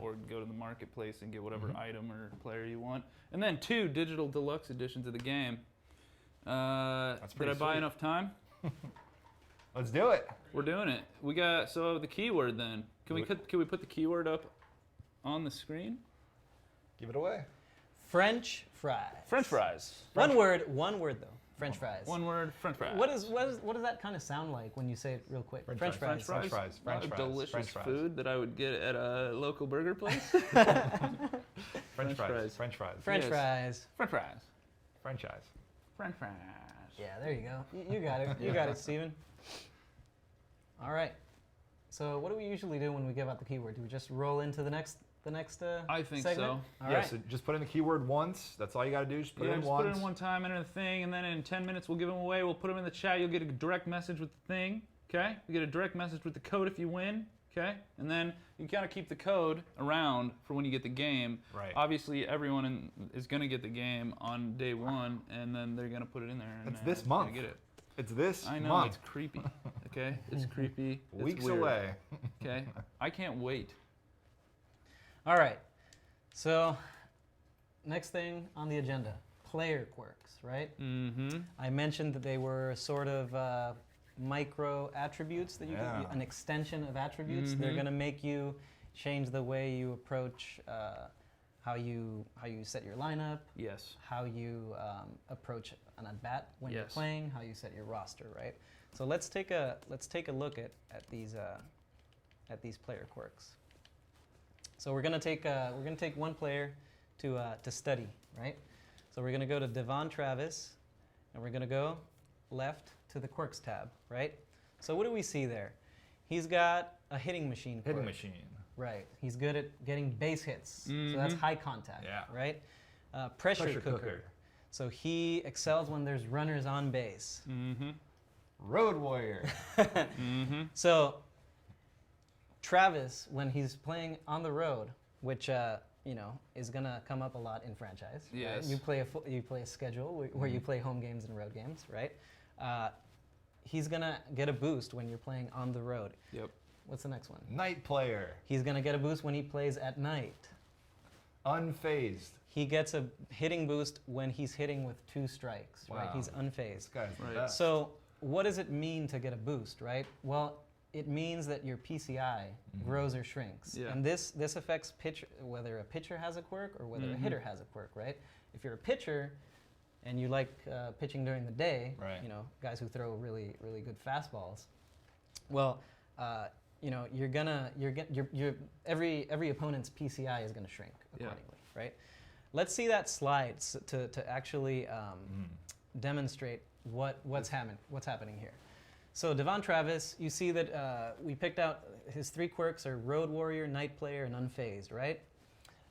or go to the marketplace and get whatever item or player you want. And then 2 digital deluxe editions of the game. Did I pretty buy sweet. enough time? Let's do it. We're doing it. We got the keyword then. Can we put the keyword up on the screen? Give it away. French fries. French fries. One word though. French fries. One word. French fries. What does that kind of sound like when you say it real quick? French fries. French fries. A delicious French fries. food that I would get at a local burger place. French fries. fries. French fries. French Yes. fries. French fries. Franchise. French fries. Yeah, there you go. You got it. You got it, Steven. All right. So what do we usually do when we give out the keyword? Do we just roll into the next I think segment? so. All Yeah, right. so just put in the keyword once. That's all you got to do. Just put it in Just once. put it in one time, enter the thing, and then in 10 minutes we'll give them away. We'll put them in the chat. You'll get a direct message with the thing. Okay? You get a direct message with the code if you win. Okay? And then you kind of keep the code around for when you get the game. Right. Obviously, everyone is going to get the game on day 1, and then they're going to put it in there. And, It's this gonna month. Get it. It's this I know, month. it's creepy. Okay? It's creepy. It's Weeks weird, away. Okay? I can't wait. All right. So next thing on the agenda, player quirks, right? Mm-hmm. I mentioned that they were sort of micro attributes that you Yeah. can, an extension of attributes. They're Mhm. going to make you change the way you approach how you set your lineup, Yes. how you approach an at bat when you're Yes. playing, how you set your roster, right? So let's take a look at these player quirks. So we're gonna take one player to study, right? So we're gonna go to Devon Travis, and we're gonna go left to the quirks tab, right? So what do we see there? He's got a hitting machine. Hitting quirk. machine. Right. He's good at getting base hits. So that's Mhm. high contact. Yeah. Right. Pressure cooker. So he excels when there's runners on base. Mm-hmm. Road warrior. Mm-hmm. So Travis, when he's playing on the road, which is gonna come up a lot in franchise. right? Yes. You play a schedule where you play home games and road games, right? He's gonna get a boost when you're playing on the road. Yep. What's the next one? Night player. He's gonna get a boost when he plays at night. Unfazed. He gets a hitting boost when he's hitting with 2 strikes, right? Wow. He's This unfazed. guy's the Right. best. So what does it mean to get a boost, right? Well, it means that your PCI grows or shrinks. Yeah. And this affects whether a pitcher has a quirk or whether a hitter has a quirk, right? If you're a pitcher and you like pitching during the day, Right. guys who throw really, really good fastballs, well, every opponent's PCI is going to shrink Yeah. accordingly, right? Let's see that slide to actually demonstrate what's happening here. So Devon Travis, you see that we picked out his 3 quirks are Road Warrior, Night Player, and Unfazed, right?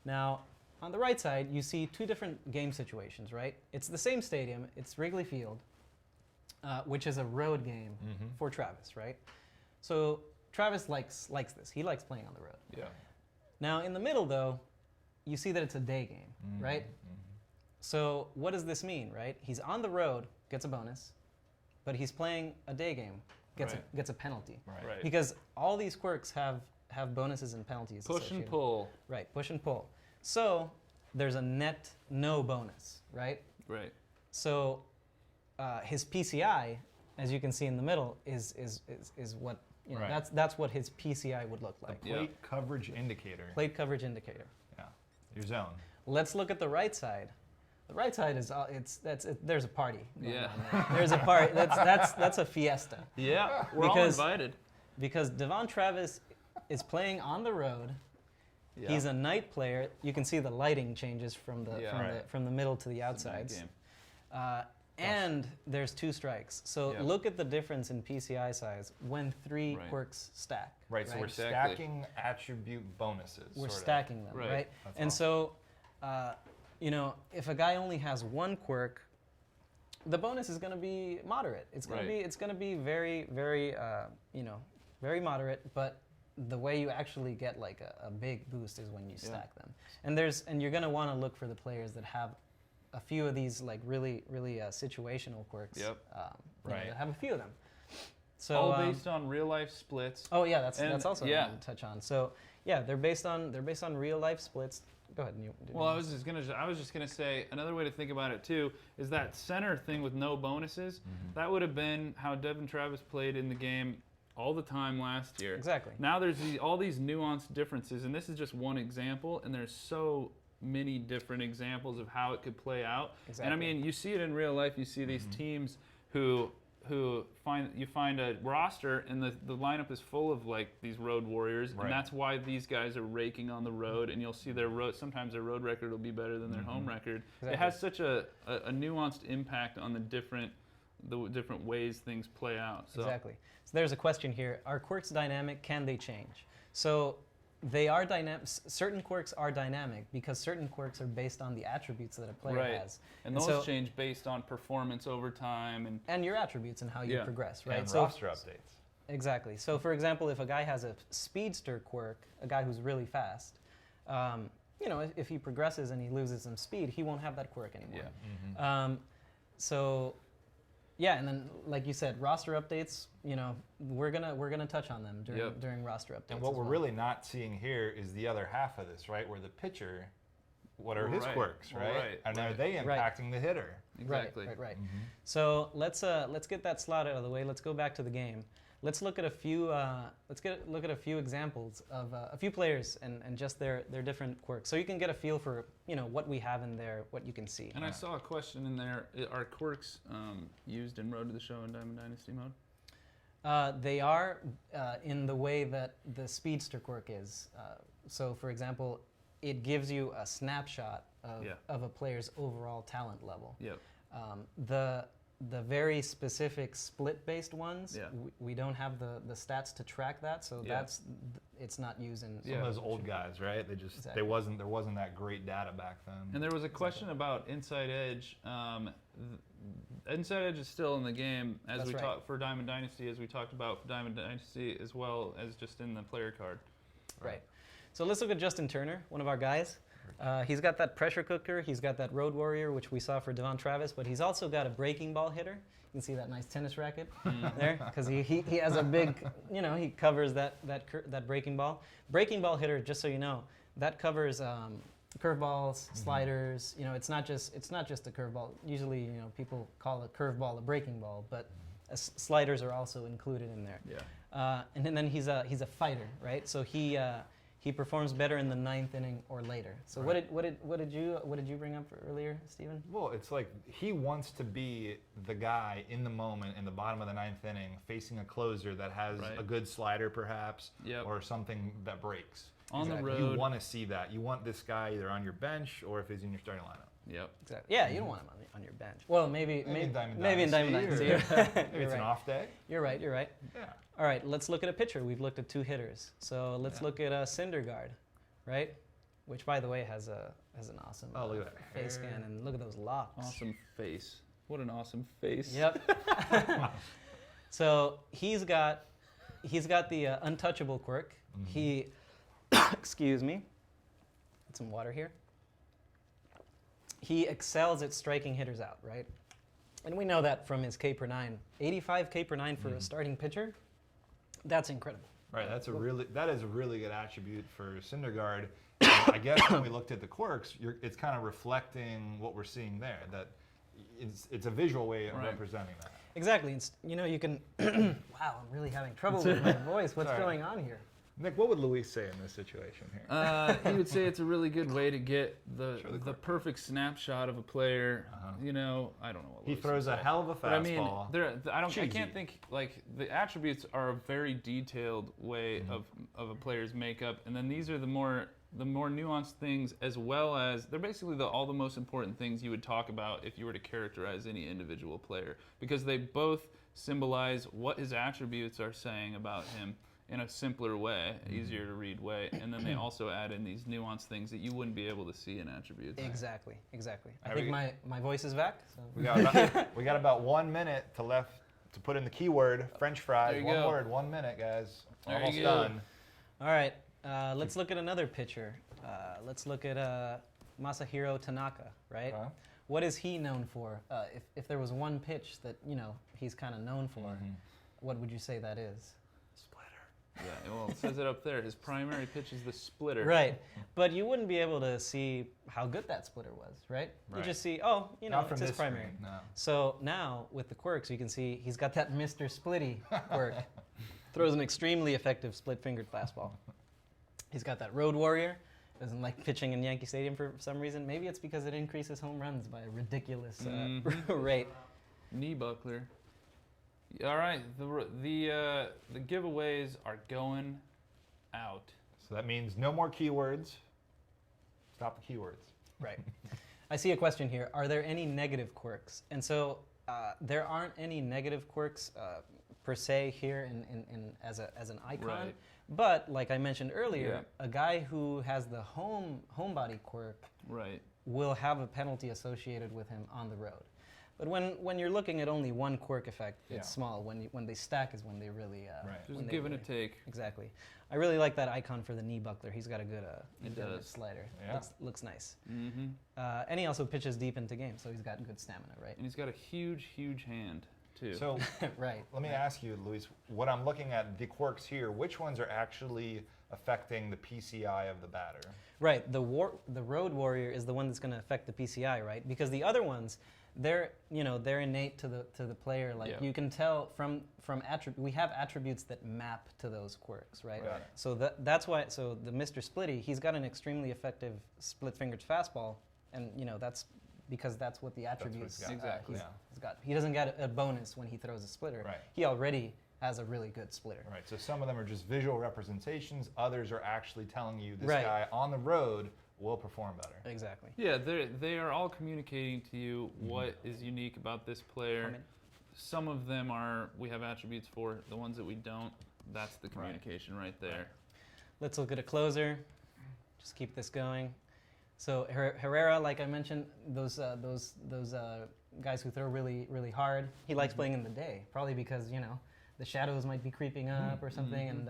Now, on the right side, you see 2 different game situations, right? It's the same stadium. It's Wrigley Field, which is a road game for Travis, right? So Travis likes this. He likes playing on the road. Yeah. Now, in the middle, though, you see that it's a day game, right? So what does this mean, right? He's on the road, gets a bonus, but he's playing a day game, gets a penalty. Right. Right. Because all these quirks have bonuses and penalties. Push and associated. pull. Right, push and pull. So there's a net no bonus, right? Right. So his PCI, as you can see in the middle, is what Right. that's what his PCI would look like. Yeah. Plate coverage indicator. Plate coverage indicator. Yeah. Your zone. Let's look at the right side. The right side is there's a party. going Yeah. on there. There's a party. That's a fiesta. Yeah. We're all Because- invited. Because Devon Travis is playing on the road. Yeah. He's a night player. You can see the lighting changes from the Yeah. from Right. the from the middle to the It's a night outsides. game. And there's 2 strikes. So Yep. look at the difference in PCI size when 3 Right. quirks stack. Right, so we're Exactly. stacking attribute bonuses. We're sorta. stacking them, Right. right? That's And awesome. so, if a guy only has 1 quirk, the bonus is going to be moderate. It's going Right. to be very, very, very moderate. But the way you actually get like a big boost is when you stack them. And you're going to want to look for the players that have a few of these like really, really situational quirks. Yep. Right. That have a few of them. So All based on real life splits. oh yeah, that's And- also yeah. what I want to touch on. So yeah, they're based on real life splits. Go ahead. Well, I was just gonna say another way to think about it too is that center thing with no bonuses. That would have been how Devin Travis played in the game all the time last year. Exactly. Now there's all these nuanced differences, and this is just one example, and there's so many different examples of how it could play out. Exactly. And I mean, you see it in real life. You see these teams who find a roster, and the lineup is full of like these road warriors, Right. and that's why these guys are raking on the road. And you'll see sometimes their road record will be better than their home record. Exactly. It has such a nuanced impact on the different ways things play out. So. Exactly. So there's a question here. Are quirks dynamic? Can they change? So they are dynamic. Certain quirks are dynamic because certain quirks are based on the attributes that a player Right. has. And those so- change based on performance over time, and your attributes and how you Yeah. progress, right? And So roster updates. exactly. So for example, if a guy has a speedster quirk, a guy who's really fast, if he progresses and he loses some speed, he won't have that quirk anymore. yeah. So, yeah, and then like you said, roster updates. We're gonna touch on them during roster updates. And what as we're well. really not seeing here is the other half of this, right? Where the pitcher, what are his Right. quirks, right? Right, And are right. they Right. impacting the hitter? Exactly. Right. So let's get that slot out of the way. Let's go back to the game. Let's look at a few. Look at a few examples of a few players and just their different quirks, so you can get a feel for what we have in there, what you can see. And I saw a question in there: are quirks used in Road to the Show and Diamond Dynasty mode? They are in the way that the speedster quirk is. So, for example, it gives you a snapshot of a player's overall talent level. Yep. The very specific split-based ones, Yeah. we don't have the stats to track that, so Yeah. it's not used in. Some of those old guys, right? They just Exactly. there wasn't that great data back then. And there was a question about Inside Edge. Inside Edge is still in the game as That's we right. talked for Diamond Dynasty, as we talked about for Diamond Dynasty, as well as just in the player card. Right. So let's look at Justin Turner, one of our guys. He's got that pressure cooker. He's got that road warrior, which we saw for Devon Travis, but he's also got a breaking ball hitter. You can see that nice tennis racket there, because he has a big, he covers that breaking ball. Breaking ball hitter, just so you know, that covers curveballs, sliders. It's not just a curveball. Usually, people call a curveball a breaking ball, but sliders are also included in there. Yeah. And then he's a fighter, right? So he performs better in the 9th inning or later. So Right. what did you bring up earlier, Steven? Well, it's like he wants to be the guy in the moment in the bottom of the 9th inning facing a closer that has Right. a good slider perhaps Yep. or something that breaks. On the Exactly. You road. want to see that. You want this guy either on your bench or if he's in your starting lineup. Yep. Exactly. Yeah, you don't want him on your bench. Well, maybe in Diamond in Diamond Dynasty, Dynasty. or- Maybe You're it's an right. off day. You're right. Yeah. All right, let's look at a pitcher. We've looked at 2 hitters. So let's Yeah. look at Syndergaard, right? Which, by the way, has an awesome Oh, look at that face hair. scan, and look at those locks. Awesome face. What an awesome face. Yep. So he's got the untouchable quirk. He, excuse me, get some water here. He excels at striking hitters out, right? And we know that from his K per 9. 85 K per 9 for a starting pitcher. That's incredible. Right, that is a really good attribute for Syndergaard. And I guess when we looked at the quirks, it's kind of reflecting what we're seeing there. That it's a visual way of Right. representing that. Exactly. You can. Wow, I'm really having trouble with my voice. What's Sorry. going on here? Nick, what would Luis say in this situation here? He would say it's a really good way to get the Show the quirk. perfect snapshot of a player. Uh-huh. I don't know what He Lewis throws would a say. hell of a But I mean, fastball. I Cheesy. can't think like the attributes are a very detailed way Mm-hmm. of a player's makeup, and then these are the more the more nuanced things, as well as they're basically all the most important things you would talk about if you were to characterize any individual player, because they both symbolize what his attributes are saying about him in a simpler way, easier to read way, and then they also add in these nuanced things that you wouldn't be able to see in attributes. Exactly. I There think we go. my voice is back. So. We got about 1 minute to put in the keyword French fries. There you One go. word, 1 minute, guys. There you Almost go. done. All right, let's look at another pitcher. Let's look at Masahiro Tanaka, right? Okay. What is he known for? If there was one pitch that, he's kind of known for, Mhm. what would you say that is? Yeah, well, it says it up there. His primary pitch is the splitter. Right, but you wouldn't be able to see how good that splitter was, right? You Right. just see, Not it's from his this primary. screen, no. So now with the quirks, you can see he's got that Mr. Splitty quirk. Throws an extremely effective split-fingered fastball. He's got that Road Warrior. Doesn't like pitching in Yankee Stadium for some reason. Maybe it's because it increases home runs by a ridiculous rate. Knee buckler. All right, the giveaways are going out. So that means no more keywords. Stop the keywords. Right. I see a question here. Are there any negative quirks? And so there aren't any negative quirks per se here as an icon. Right. But like I mentioned earlier, Yeah. a guy who has the homebody quirk Right. will have a penalty associated with him on the road. But when you're looking at only one quirk effect, it's Yeah. small. When they stack is when they really Right. when Just they give and a really- take. Exactly. I really like that icon for the knee buckler. He's got a good It good does. slider. Yeah. Looks nice. Mm-hmm. And he also pitches deep into games, so he's got good stamina, right? And he's got a huge, huge hand, too. So Right. let me ask you, Luis, what I'm looking at, the quirks here, which ones are actually affecting the PCI of the batter? Right. The Road Warrior is the one that's going to affect the PCI, right? Because the other ones, they're innate to the player. Like Yeah. you can tell from we have attributes that map to those quirks, right? Got it. So that's why. So the Mr. Splitty, he's got an extremely effective split-fingered fastball, and that's because that's what the attributes. got. Exactly. He's got. He doesn't get a bonus when he throws a splitter. Right. He already has a really good splitter. Right, so some of them are just visual representations, others are actually telling you this Right. guy on the road will perform better. Exactly. Yeah, they are all communicating to you what is unique about this player. Come in. Some of them we have attributes for. The ones that we don't, that's the communication right there. Let's look at a closer. Just keep this going. So Herrera, like I mentioned, those guys who throw really, really hard. He likes playing in the day, probably because the shadows might be creeping up or something,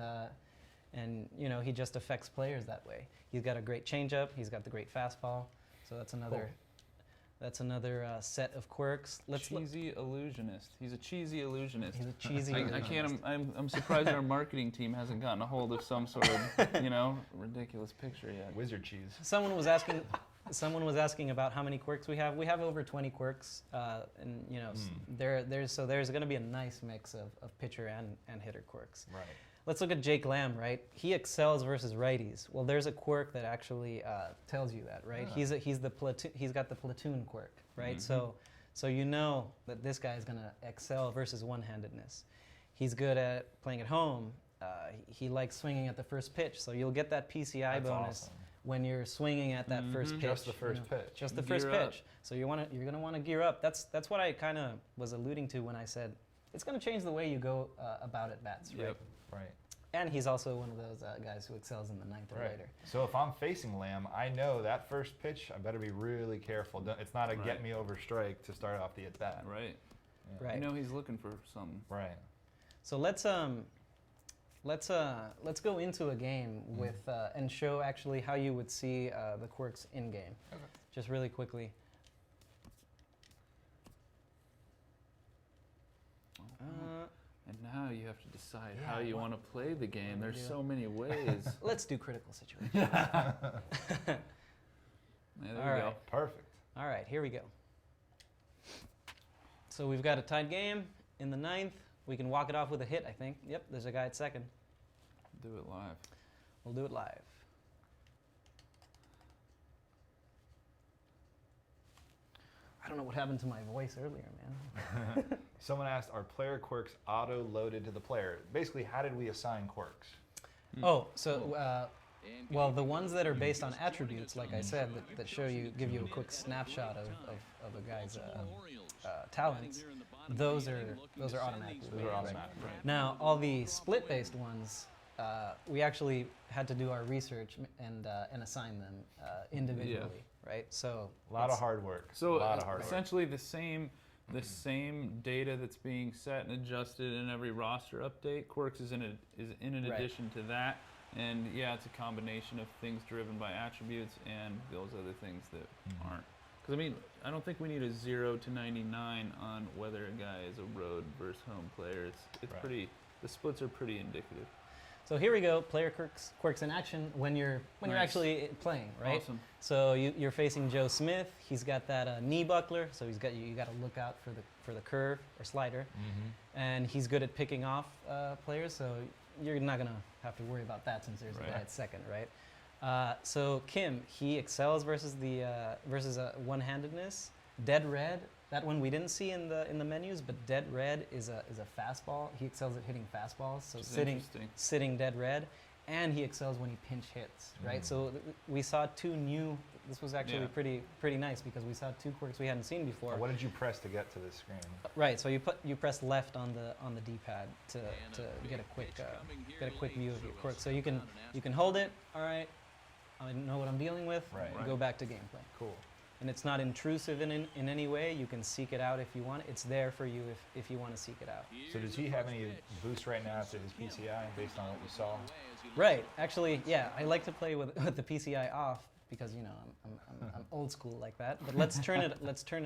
and he just affects players that way. He's got a great changeup. He's got the great fastball. So that's another. Cool. That's another set of quirks. Let's look. Cheesy illusionist. He's a cheesy illusionist. He's a cheesy. I can't. I'm surprised our marketing team hasn't gotten a hold of some sort of ridiculous picture yet. Wizard cheese. Someone was asking about how many quirks we have. We have over 20 quirks, and there's going to be a nice mix of pitcher and hitter quirks. Right. Let's look at Jake Lamb, right? He excels versus righties. Well, there's a quirk that actually tells you that, right? Ah. He's got the platoon quirk, right? So you know that this guy is going to excel versus one-handedness. He's good at playing at home. He likes swinging at the first pitch, so you'll get that PCI That's bonus awesome. when you're swinging at that first pitch. Just the first pitch. Just the first Gear up. pitch. So you're going to want to gear up. That's what I kind of was alluding to when I said it's going to change the way you go about at bats, right? Yep. Right. And he's also one of those guys who excels in the ninth or later. So if I'm facing Lamb, I know that first pitch, I better be really careful. It's not a Right. get me over strike to start off the at bat. Right. Yeah. Right. You know he's looking for something. Right. So let's go into a game with and show actually how you would see the quirks in game. Okay. Just really quickly. And now you have to decide Yeah, how you what- want to play the game. what do we There's do? so many ways. Let's do critical situation. Yeah, there All you right. go. Perfect. All right, here we go. So we've got a tied game in the ninth. We can walk it off with a hit, I think. Yep, there's a guy at second. Do it live. We'll do it live. I don't know what happened to my voice earlier, man. Someone asked, are player quirks auto-loaded to the player? Basically, how did we assign quirks? Oh, so Well, the ones that are based on attributes, like I said, that show you, give you a quick snapshot of a guy's talents, those are automatically. Those are rated, automatic, right? right. Now, all the split-based ones, we actually had to do our research and assign them individually, right? So A lot of it's- hard work. So a lot of hard work. essentially the same data that's being set and adjusted in every roster update. Quirks is in Right. addition to that, and yeah, it's a combination of things driven by attributes and those other things that aren't. Because I mean, I don't think we need a 0 to 99 on whether a guy is a road versus home player. It's Right. pretty. The splits are pretty indicative. So here we go, player quirks in action when you're Nice. actually playing, right? Awesome. So you're facing Joe Smith. He's got that knee buckler, so he's got you got to look out for the curve or slider, and he's good at picking off players. So you're not gonna have to worry about that since there's a Right. guy at second, right? So Kim, he excels versus the one-handedness. Dead red. That one we didn't see in the menus, but dead red is a fastball. He excels at hitting fastballs. So Which is sitting interesting. sitting dead red, and he excels when he pinch hits, right? So we saw two new. This was actually Yeah. pretty nice because we saw two quirks we hadn't seen before. What did you press to get to this screen? Right. So you press left on the D-pad to get a quick view of your quirk. So you can hold it. All right. I know what I'm dealing with. Right. Go back to gameplay. Cool. And it's not intrusive in any way. You can seek it out if you want. It's there for you if you want to seek it out. So does he have any boost right now to his PCI based on what you saw? Right. Actually, yeah. I like to play with the PCI off because I'm old school like that. But let's turn it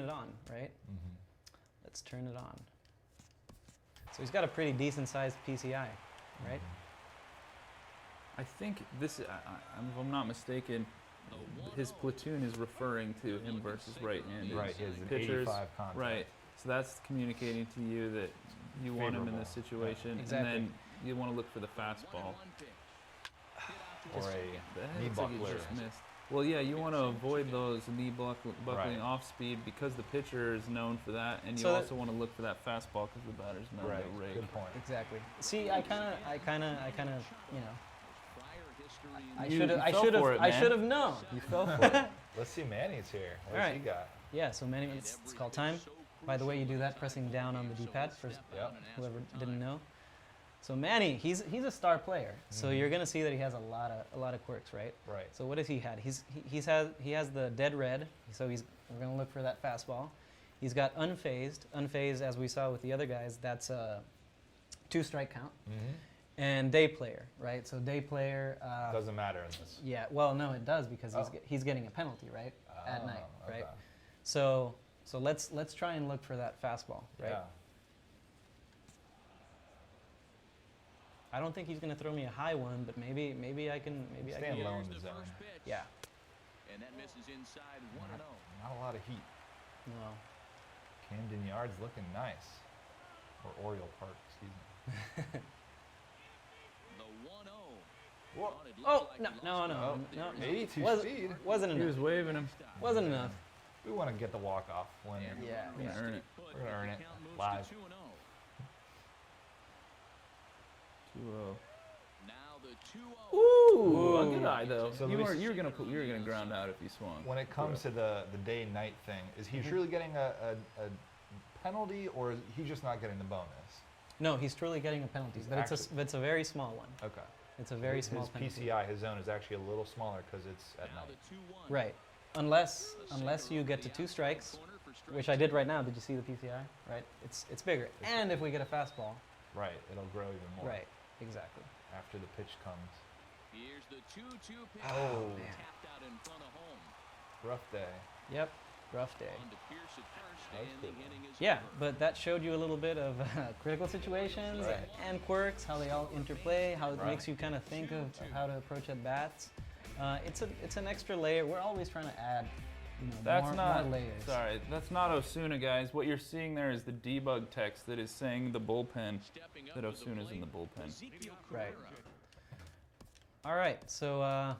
on, right? Let's turn it on. So he's got a pretty decent sized PCI, right? I think this, if I'm not mistaken, his platoon is referring to him versus right-handed Right, he has an pitchers. 85 contact. Right. So that's communicating to you that you want him in this Favorable. Right. situation, Exactly. and then you want to look for the fastball. Or a That knee looks like he buckler. just missed. Well, yeah, you want to avoid those knee buckling Right. off speed because the pitcher is known for that, and you So that- also want to look for that fastball because the batter's known Right. to rake. Good point. Exactly. See, I kind of, you know, I You should have, I fell should have, for it, I man. should have known. You fell for it. Let's see Manny's here. What's All he right. got? Yeah. So many, it's called time. By the way, you do that pressing down on the D-pad for Yep. whoever didn't know. So Manny, he's a star player. So you're gonna see that he has a lot of quirks, right? Right. So what has he had? He has the dead red. So we're gonna look for that fastball. He's got unfazed. Unfazed, as we saw with the other guys, that's a 2-strike count. And day player, right? So day player. Doesn't matter in this. Yeah. Well, no, it does because Oh. he's getting a penalty, right? At Oh, night, right? okay. So let's try and look for that fastball, right? Yeah. I don't think he's gonna throw me a high one, but maybe I can I Stand can. low in the zone. Yeah. And that misses inside 1-0. Not a lot of heat. No. Camden Yards looking nice. Or Oriole Park, excuse me. The 1-0. Whoa. It looks Oh like no he no lost no it. no. 82 Was- speed. Wasn't He was enough. waving him. Wasn't enough. We want to get the walk-off win. Yeah. We're gonna earn it. Put, We're gonna earn the it count moves live. to 2-0. 2-0. Now the 2-0. Ooh, a good eye though. So you let me were gonna ground out if you swung. When it comes to the day-night thing, is he truly getting a penalty, or is he just not getting the bonus? No, he's truly getting a penalty, He's but it's a very small one. Okay. It's a very his small penalty. PCI, his zone is actually a little smaller because it's at Now night. the 2-1. Right. Unless you get to 2 strikes, which I did right now. Did you see the PCI? Right. It's bigger. And if we get a fastball. Right. It'll grow even more. Right. Exactly. After the pitch comes. Here's the 2-2 pitch. Oh. Tapped out in front of home. Rough day. Yep. Rough day. On to Pierce at first, That's and the good. inning is Yeah, over. but that showed you a little bit of critical situations Right. and quirks, how they all interplay, how it Right. makes you kind of think of how to approach at bats. It's an extra layer. We're always trying to add, That's more not. layers. Sorry, that's not Osuna, guys. What you're seeing there is the debug text that is saying the bullpen. Stepping up That to the Osuna's in the plate, bullpen. Ezekiel Right. Carrera. All right, so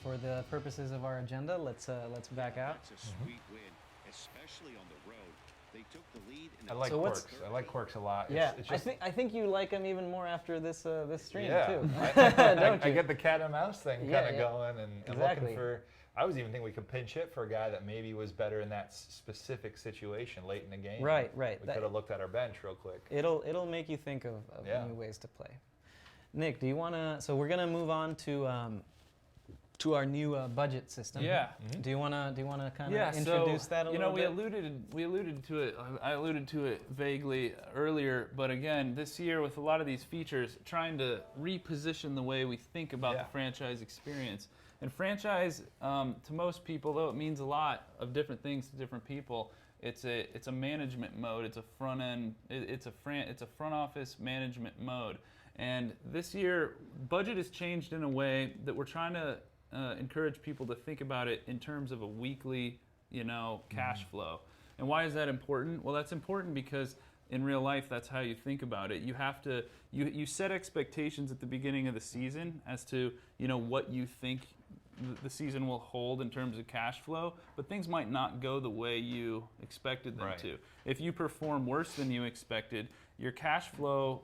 for the purposes of our agenda, let's back out. That's a sweet win, especially on the road. They took the lead in I like So what's- Quirks. I like Quirks a lot. Yeah, It's I just, think you like him even more after this stream yeah. too. I you? get the cat and mouse thing Yeah, kind of yeah. going, and Exactly. looking for. I was even thinking we could pinch hit for a guy that maybe was better in that specific situation late in the game. Right. We That- could have looked at our bench real quick. It'll make you think of Yeah. new ways to play. Nick, do you want to? So we're gonna move on to our new budget system. Yeah. Do you wanna kind of Yeah, introduce so, that a you little know, bit? we alluded to it. I alluded to it vaguely earlier, but again, this year with a lot of these features, trying to reposition the way we think about Yeah. the franchise experience. And franchise, to most people, though it means a lot of different things to different people, it's a management mode. It's a front end. It's a front office management mode. And this year, budget has changed in a way that we're trying to encourage people to think about it in terms of a weekly, cash flow. And why is that important? Well, that's important because in real life, that's how you think about it. You have to you set expectations at the beginning of the season as to what you think the season will hold in terms of cash flow, but things might not go the way you expected them Right. to. If you perform worse than you expected, your cash flow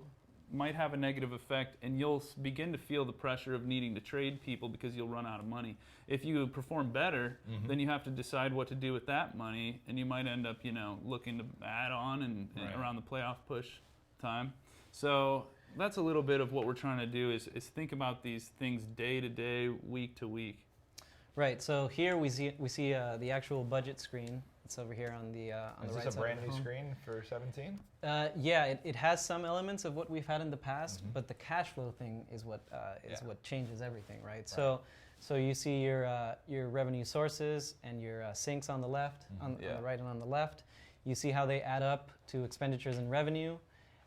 might have a negative effect, and you'll begin to feel the pressure of needing to trade people because you'll run out of money. If you perform better, then you have to decide what to do with that money, and you might end up, looking to add on and Right. around the playoff push time. So that's a little bit of what we're trying to do is think about these things day to day, week to week. Right. So here we see the actual budget screen. It's over here on the Is right this side a of brand the new home. screen for 17? Yeah, it has some elements of what we've had in the past, Mhm. but the cash flow thing is what Yeah. what changes everything, right? So you see your revenue sources and your sinks on the left, on Yeah. the right and on the left. You see how they add up to expenditures and revenue,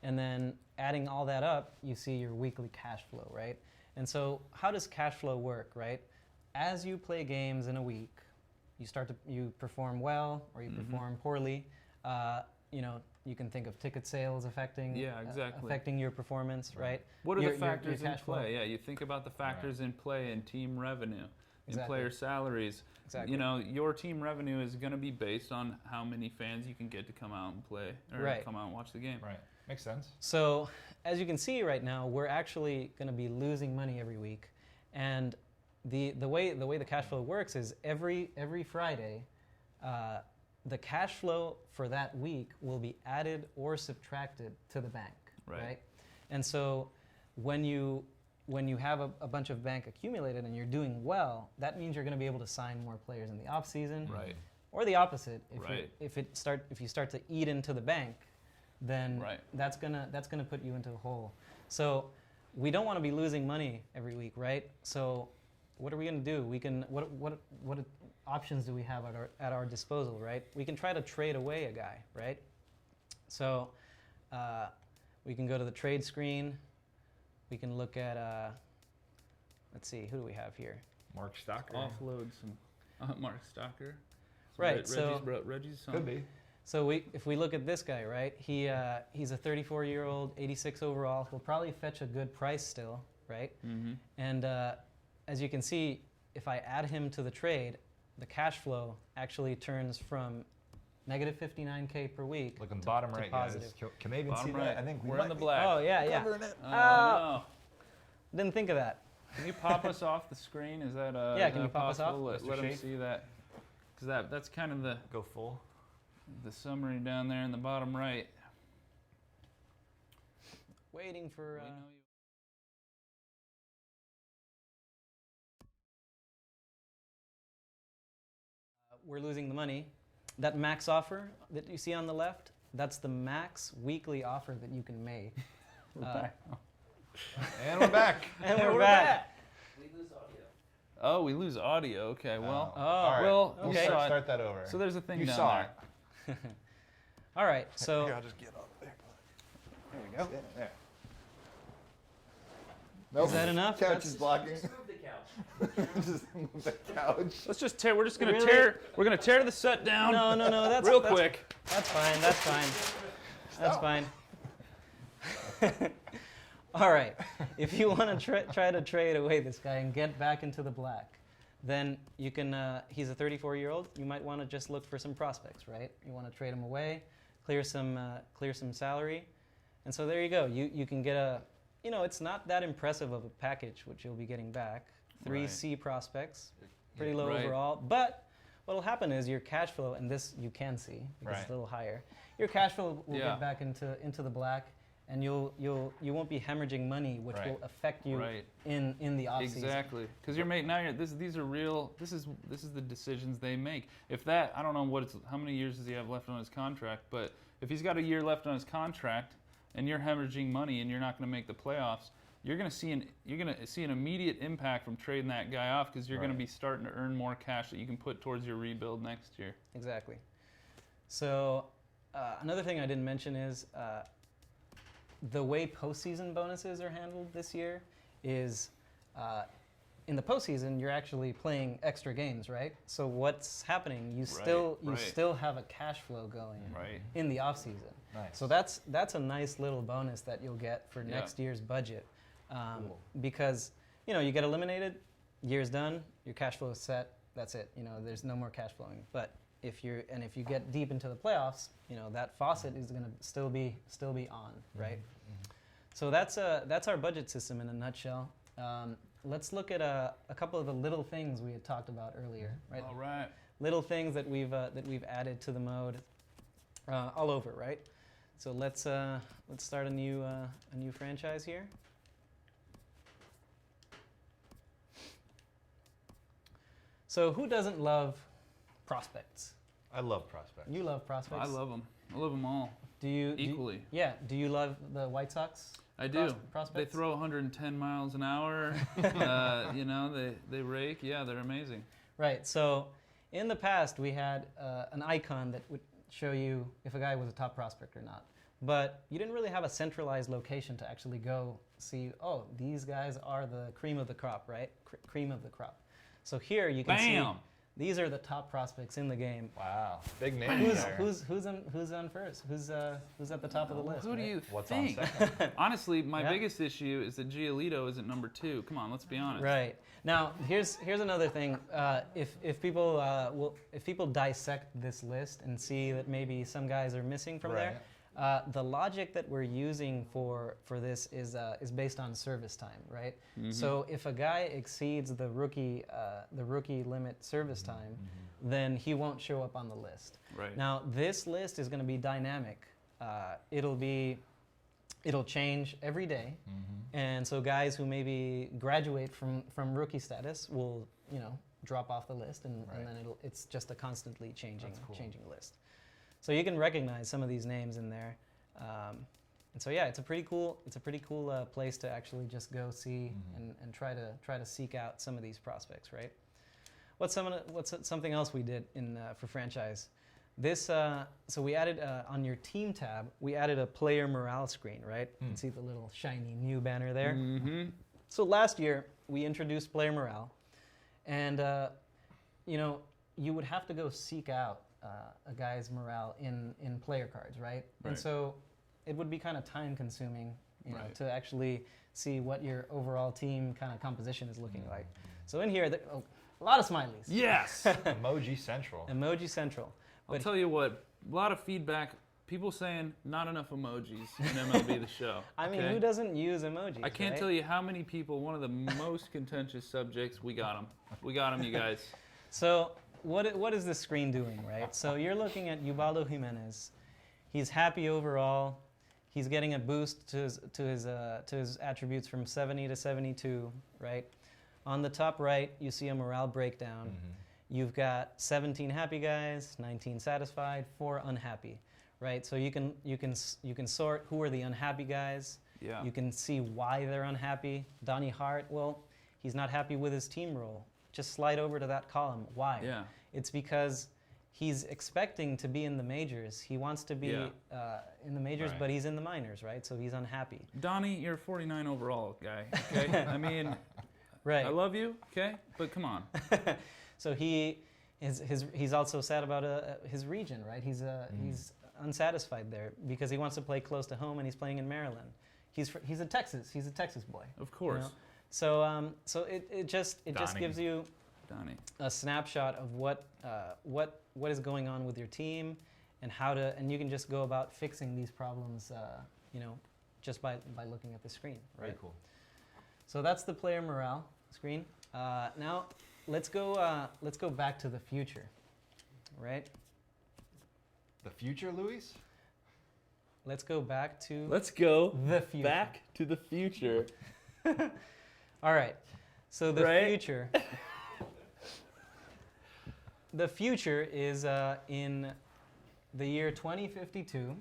and then adding all that up, you see your weekly cash flow, right? And so how does cash flow work, right? As you play games in a week, you perform well or you perform poorly. You can think of ticket sales affecting Yeah, exactly. affecting your performance, right? What are Your- the your factors in cash flow. play? Yeah, you think about the factors in play in team revenue, in Exactly. player salaries. Exactly. Your team revenue is going to be based on how many fans you can get to come out and play or Right. come out and watch the game. Right. Makes sense. So as you can see right now, we're actually going to be losing money every week, and the way the cash flow works is every Friday, the cash flow for that week will be added or subtracted to the bank, Right. And so when you have a bunch of bank accumulated and you're doing well, that means you're going to be able to sign more players in the off season, Right. or the opposite. Right. If you start to eat into the bank, then Right. that's gonna put you into a hole. So we don't want to be losing money every week, right? So what are we gonna do? We can what options do we have at our disposal, right? We can try to trade away a guy, right? So we can go to the trade screen. We can look at let's see, who do we have here? Mark Stocker. Offload some Mark Stocker. Right, so- Reggie's son. Could be. So if we look at this guy, right? He's a 34-year-old, 86 overall. He'll probably fetch a good price still, right? Mm-hmm. And as you can see, if I add him to the trade, the cash flow actually turns from negative 59K per week. Looking to- bottom to right, positive. guys. Can they even Bottom see right. that? I think we We're might in the be black. Oh yeah, yeah. covering it. Oh, Ah. no. Didn't think of that. Can you pop us off the screen? Is that Yeah, is can that you pop us possible? off? Let Mr. them Shade? see that, because that's kind of the Go full. summary down there in the bottom right. Waiting for. We know you- We're losing the money. That max offer that you see on the left, that's the max weekly offer that you can make. And we're back. And we're back. Oh, we lose audio. Okay, well, Oh, all right. well, We'll okay. start that over. so there's a thing you down saw there. it. All right. So Here, I'll just get up there. There we go. There. Nope. is that enough? Couch That's- is blocking. Just move the couch. Let's just tear. We're just gonna Really? tear. We're gonna tear the set down. No. That's real that's- quick. That's fine. That's fine. That's fine. All right. If you want to try to trade away this guy and get back into the black, then you can. He's a 34-year-old. You might want to just look for some prospects, right? You want to trade him away. clear some salary, and so there you go. You can get a, it's not that impressive of a package which you'll be getting back. 3 Right. C prospects, pretty low Right. overall, but what'll happen is your cash flow, and this you can see because it's Right. a little higher. Your cash flow will Yeah. get back into the black, and you won't be hemorrhaging money, which Right. will affect you Right. in the off season. Exactly, because these are real. This is the decisions they make. If that, I don't know how many years does he have left on his contract, but if he's got a year left on his contract, and you're hemorrhaging money and you're not going to make the playoffs, you're going to see an immediate impact from trading that guy off because you're going to Right. be starting to earn more cash that you can put towards your rebuild next year. Exactly. So another thing I didn't mention is the way postseason bonuses are handled this year is in the postseason you're actually playing extra games, right? So what's happening? You right. still have a cash flow going Right. in the off season. Nice. So that's a nice little bonus that you'll get for Yeah. next year's budget, Cool. because you get eliminated, year's done, your cash flow is set. That's it. There's no more cash flowing. But if you get deep into the playoffs, that faucet is going to still be on, right? So that's our budget system in a nutshell. Let's look at a couple of the little things we had talked about earlier, right? All right. Little things that we've added to the mode all over, right? So let's start a new franchise here. So who doesn't love prospects? I love prospects. You love prospects. I love them. I love them all Do you equally. Yeah. Do you love the White Sox? I do. They Prospects? throw 110 miles an hour. They rake. Yeah, they're amazing. Right. So in the past, we had an icon that would show you if a guy was a top prospect or not. But you didn't really have a centralized location to actually go see, oh, these guys are the cream of the crop, right? Cream of the crop. So here you can see Bam! these are the top prospects in the game. Wow. Big name there. Who's on first? Who's at the top of the list? Who do right? you What's on think? second? Honestly, my Yeah. biggest issue is that Giolito isn't number 2. Come on, let's be honest. Right. Now, here's another thing. If people dissect this list and see that maybe some guys are missing from there, the logic that we're using for this is based on service time, right? So if a guy exceeds the rookie limit service time, then he won't show up on the list. Right. Now, this list is going to be dynamic. It'll change every day. And so guys who maybe graduate from rookie status will, drop off the list, and then it's just a constantly changing list. So you can recognize some of these names in there. And so yeah, it's a pretty cool place to actually just go see and try to seek out some of these prospects, right? What's something else we did for franchise? This so we added on your team tab, we added a player morale screen, right? You can see the little shiny new banner there. Mm-hmm. So last year we introduced player morale, and you would have to go seek out a guy's morale in player cards, right? And Right. so it would be kind of time consuming, Right. to actually see what your overall team kind of composition is looking like. So in here, a lot of smileys. Yes. Emoji Central. Emoji Central. I'll But- tell you what, a lot of feedback, people saying not enough emojis in MLB The Show. I mean, okay? who doesn't use emojis? I can't right? tell you how many people, one of the most contentious subjects, we got them. We got them, you guys. So what is this screen doing, right? So you're looking at Ubaldo Jimenez. He's happy overall. He's getting a boost to his attributes from 70 to 72, right? On the top right, you see a morale breakdown. You've got 17 happy guys, 19 satisfied, 4 unhappy, right? So you can sort who are the unhappy guys. Yeah. You can see why they're unhappy. Donnie Hart, well, he's not happy with his team role. Just slide over to that column. Why? Yeah. It's because he's expecting to be in the majors. He wants to be Yeah. in the majors, Right. but he's in the minors, right? So he's unhappy. Donnie, you're a 49 overall guy, okay? I mean, Right. I love you, okay? But come on. So he's also sad about his region, right? He's unsatisfied there because he wants to play close to home, and he's playing in Maryland. He's a Texas boy. Of course. So it just Donnie. gives you Donnie. a snapshot of what is going on with your team, and you can just go about fixing these problems, just by looking at the screen. Very Right. cool. So that's the player morale screen. Now let's go back to the future, right? The future, Luis? Let's go back to Let's go the future. back to the future. All right. So the Right? future. The future is in the year 2052,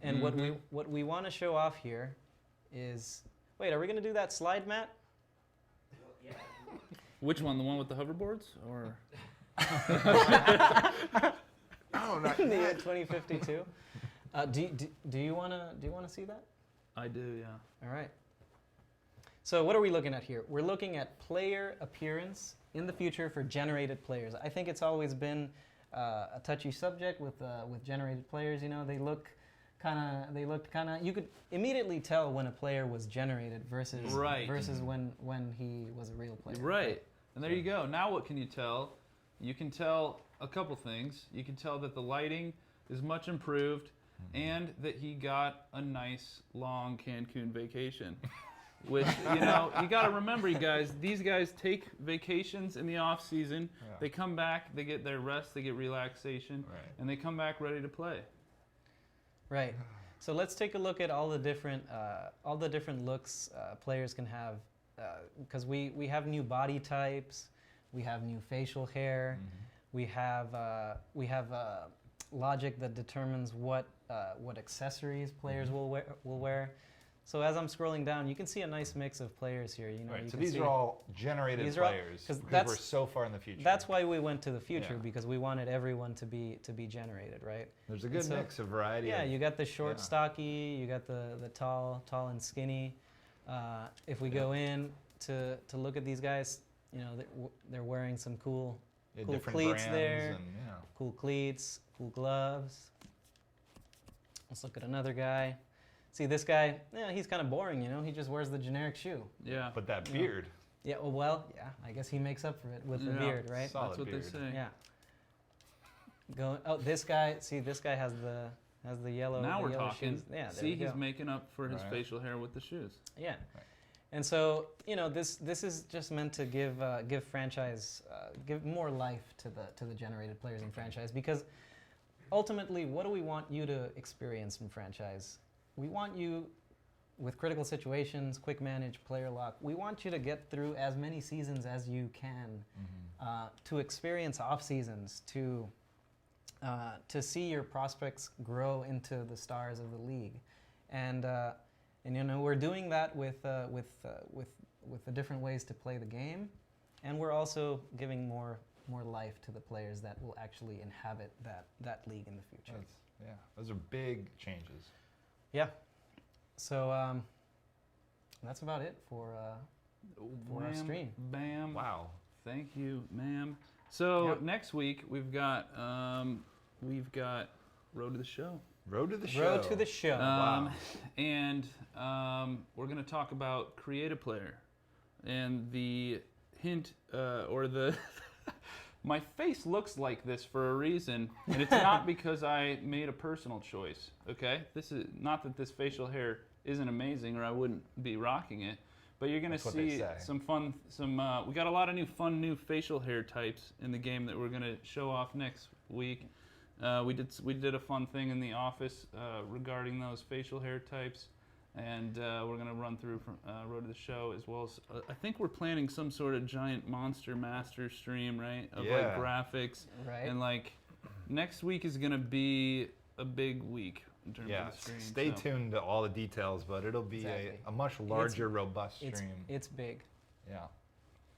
and what we want to show off here is. Wait, are we going to do that slide, Matt? Which one? The one with the hoverboards, or Oh, not In the year yet. 2052. Do you want to see that? I do, yeah. All right. So what are we looking at here? We're looking at player appearance in the future for generated players. I think it's always been a touchy subject with generated players. You know, they looked kind of. You could immediately tell when a player was generated versus Right. when he was a real player. Right. And there you go. Now what can you tell? You can tell a couple things. You can tell that the lighting is much improved and that he got a nice long Cancun vacation. Which, you got to remember, you guys, these guys take vacations in the off season. Yeah. They come back, they get their rest, they get relaxation, Right. and they come back ready to play. Right. So let's take a look at all the different looks players can have, because we have new body types, we have new facial hair, we have logic that determines what accessories players will wear. So as I'm scrolling down, you can see a nice mix of players here. You know, Right. you So can these see- are all generated These are all- players 'cause because we're that's- so far in the future. That's why we went to the future, Yeah. because we wanted everyone to be generated, right? There's a good so- mix of variety. Yeah, of, you got the short, yeah. stocky. You got the tall and skinny. If we go in to look at these guys, they're wearing some cool cool different cleats brands there. and cool cleats, cool gloves. Let's look at another guy. See this guy? Yeah, he's kind of boring. He just wears the generic shoe. Yeah. But that beard, Yeah. Well, yeah. I guess he makes up for it with the Yeah. beard, right? Solid That's what beard. they say. Yeah. This guy. See, this guy has the yellow. Now the we're yellow talking. shoes. Yeah. There See, we go. he's making up for his Right. facial hair with the shoes. Yeah. Right. And so, this is just meant to give franchise give more life to the generated players in franchise, because ultimately, what do we want you to experience in franchise? We want you, with critical situations, quick manage, player lock, we want you to get through as many seasons as you can, to experience off seasons, to see your prospects grow into the stars of the league, and we're doing that with the different ways to play the game, and we're also giving more life to the players that will actually inhabit that league in the future. those are big changes. Yeah. So that's about it for our Wham, stream. Bam. Wow. Thank you, ma'am. So Yep. next week we've got Road to the Show. Road to the show. Road to the show. Wow. And we're going to talk about Create a Player. And the hint, or the... My face looks like this for a reason, and it's not because I made a personal choice, okay? This is not that this facial hair isn't amazing or I wouldn't be rocking it, but you're going to That's what they see say. some fun, we got a lot of new facial hair types in the game that we're going to show off next week. We did a fun thing in the office regarding those facial hair types, and we're going to run through from Road to the Show, as well as I think we're planning some sort of giant Monster Master stream, right? Of Yeah. like graphics, Right. and like next week is going to be a big week in terms Yeah. of the stream. Stay so. tuned to all the details, but it'll be Exactly. a much larger, robust stream. It's big. Yeah.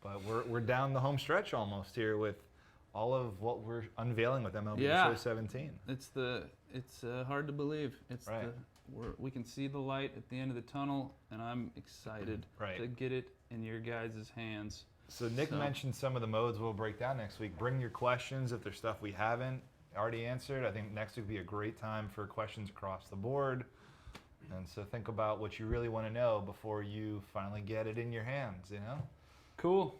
But we're down the home stretch almost here with all of what we're unveiling with MLB Yeah. Show 17. It's hard to believe. Right. We can see the light at the end of the tunnel, and I'm excited Right. to get it in your guys' hands. So Nick So- mentioned some of the modes we'll break down next week. Bring your questions if there's stuff we haven't already answered. I think next week will be a great time for questions across the board. And so think about what you really want to know before you finally get it in your hands, Cool.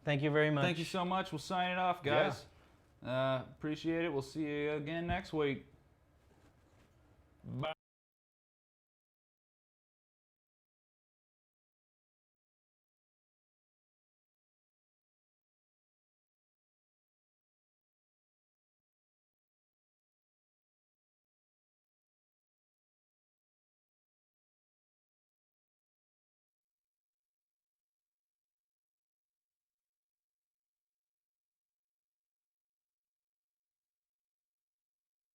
Thank you very much. Thank you so much. We'll sign it off, guys. Appreciate it. We'll see you again next week. Bye.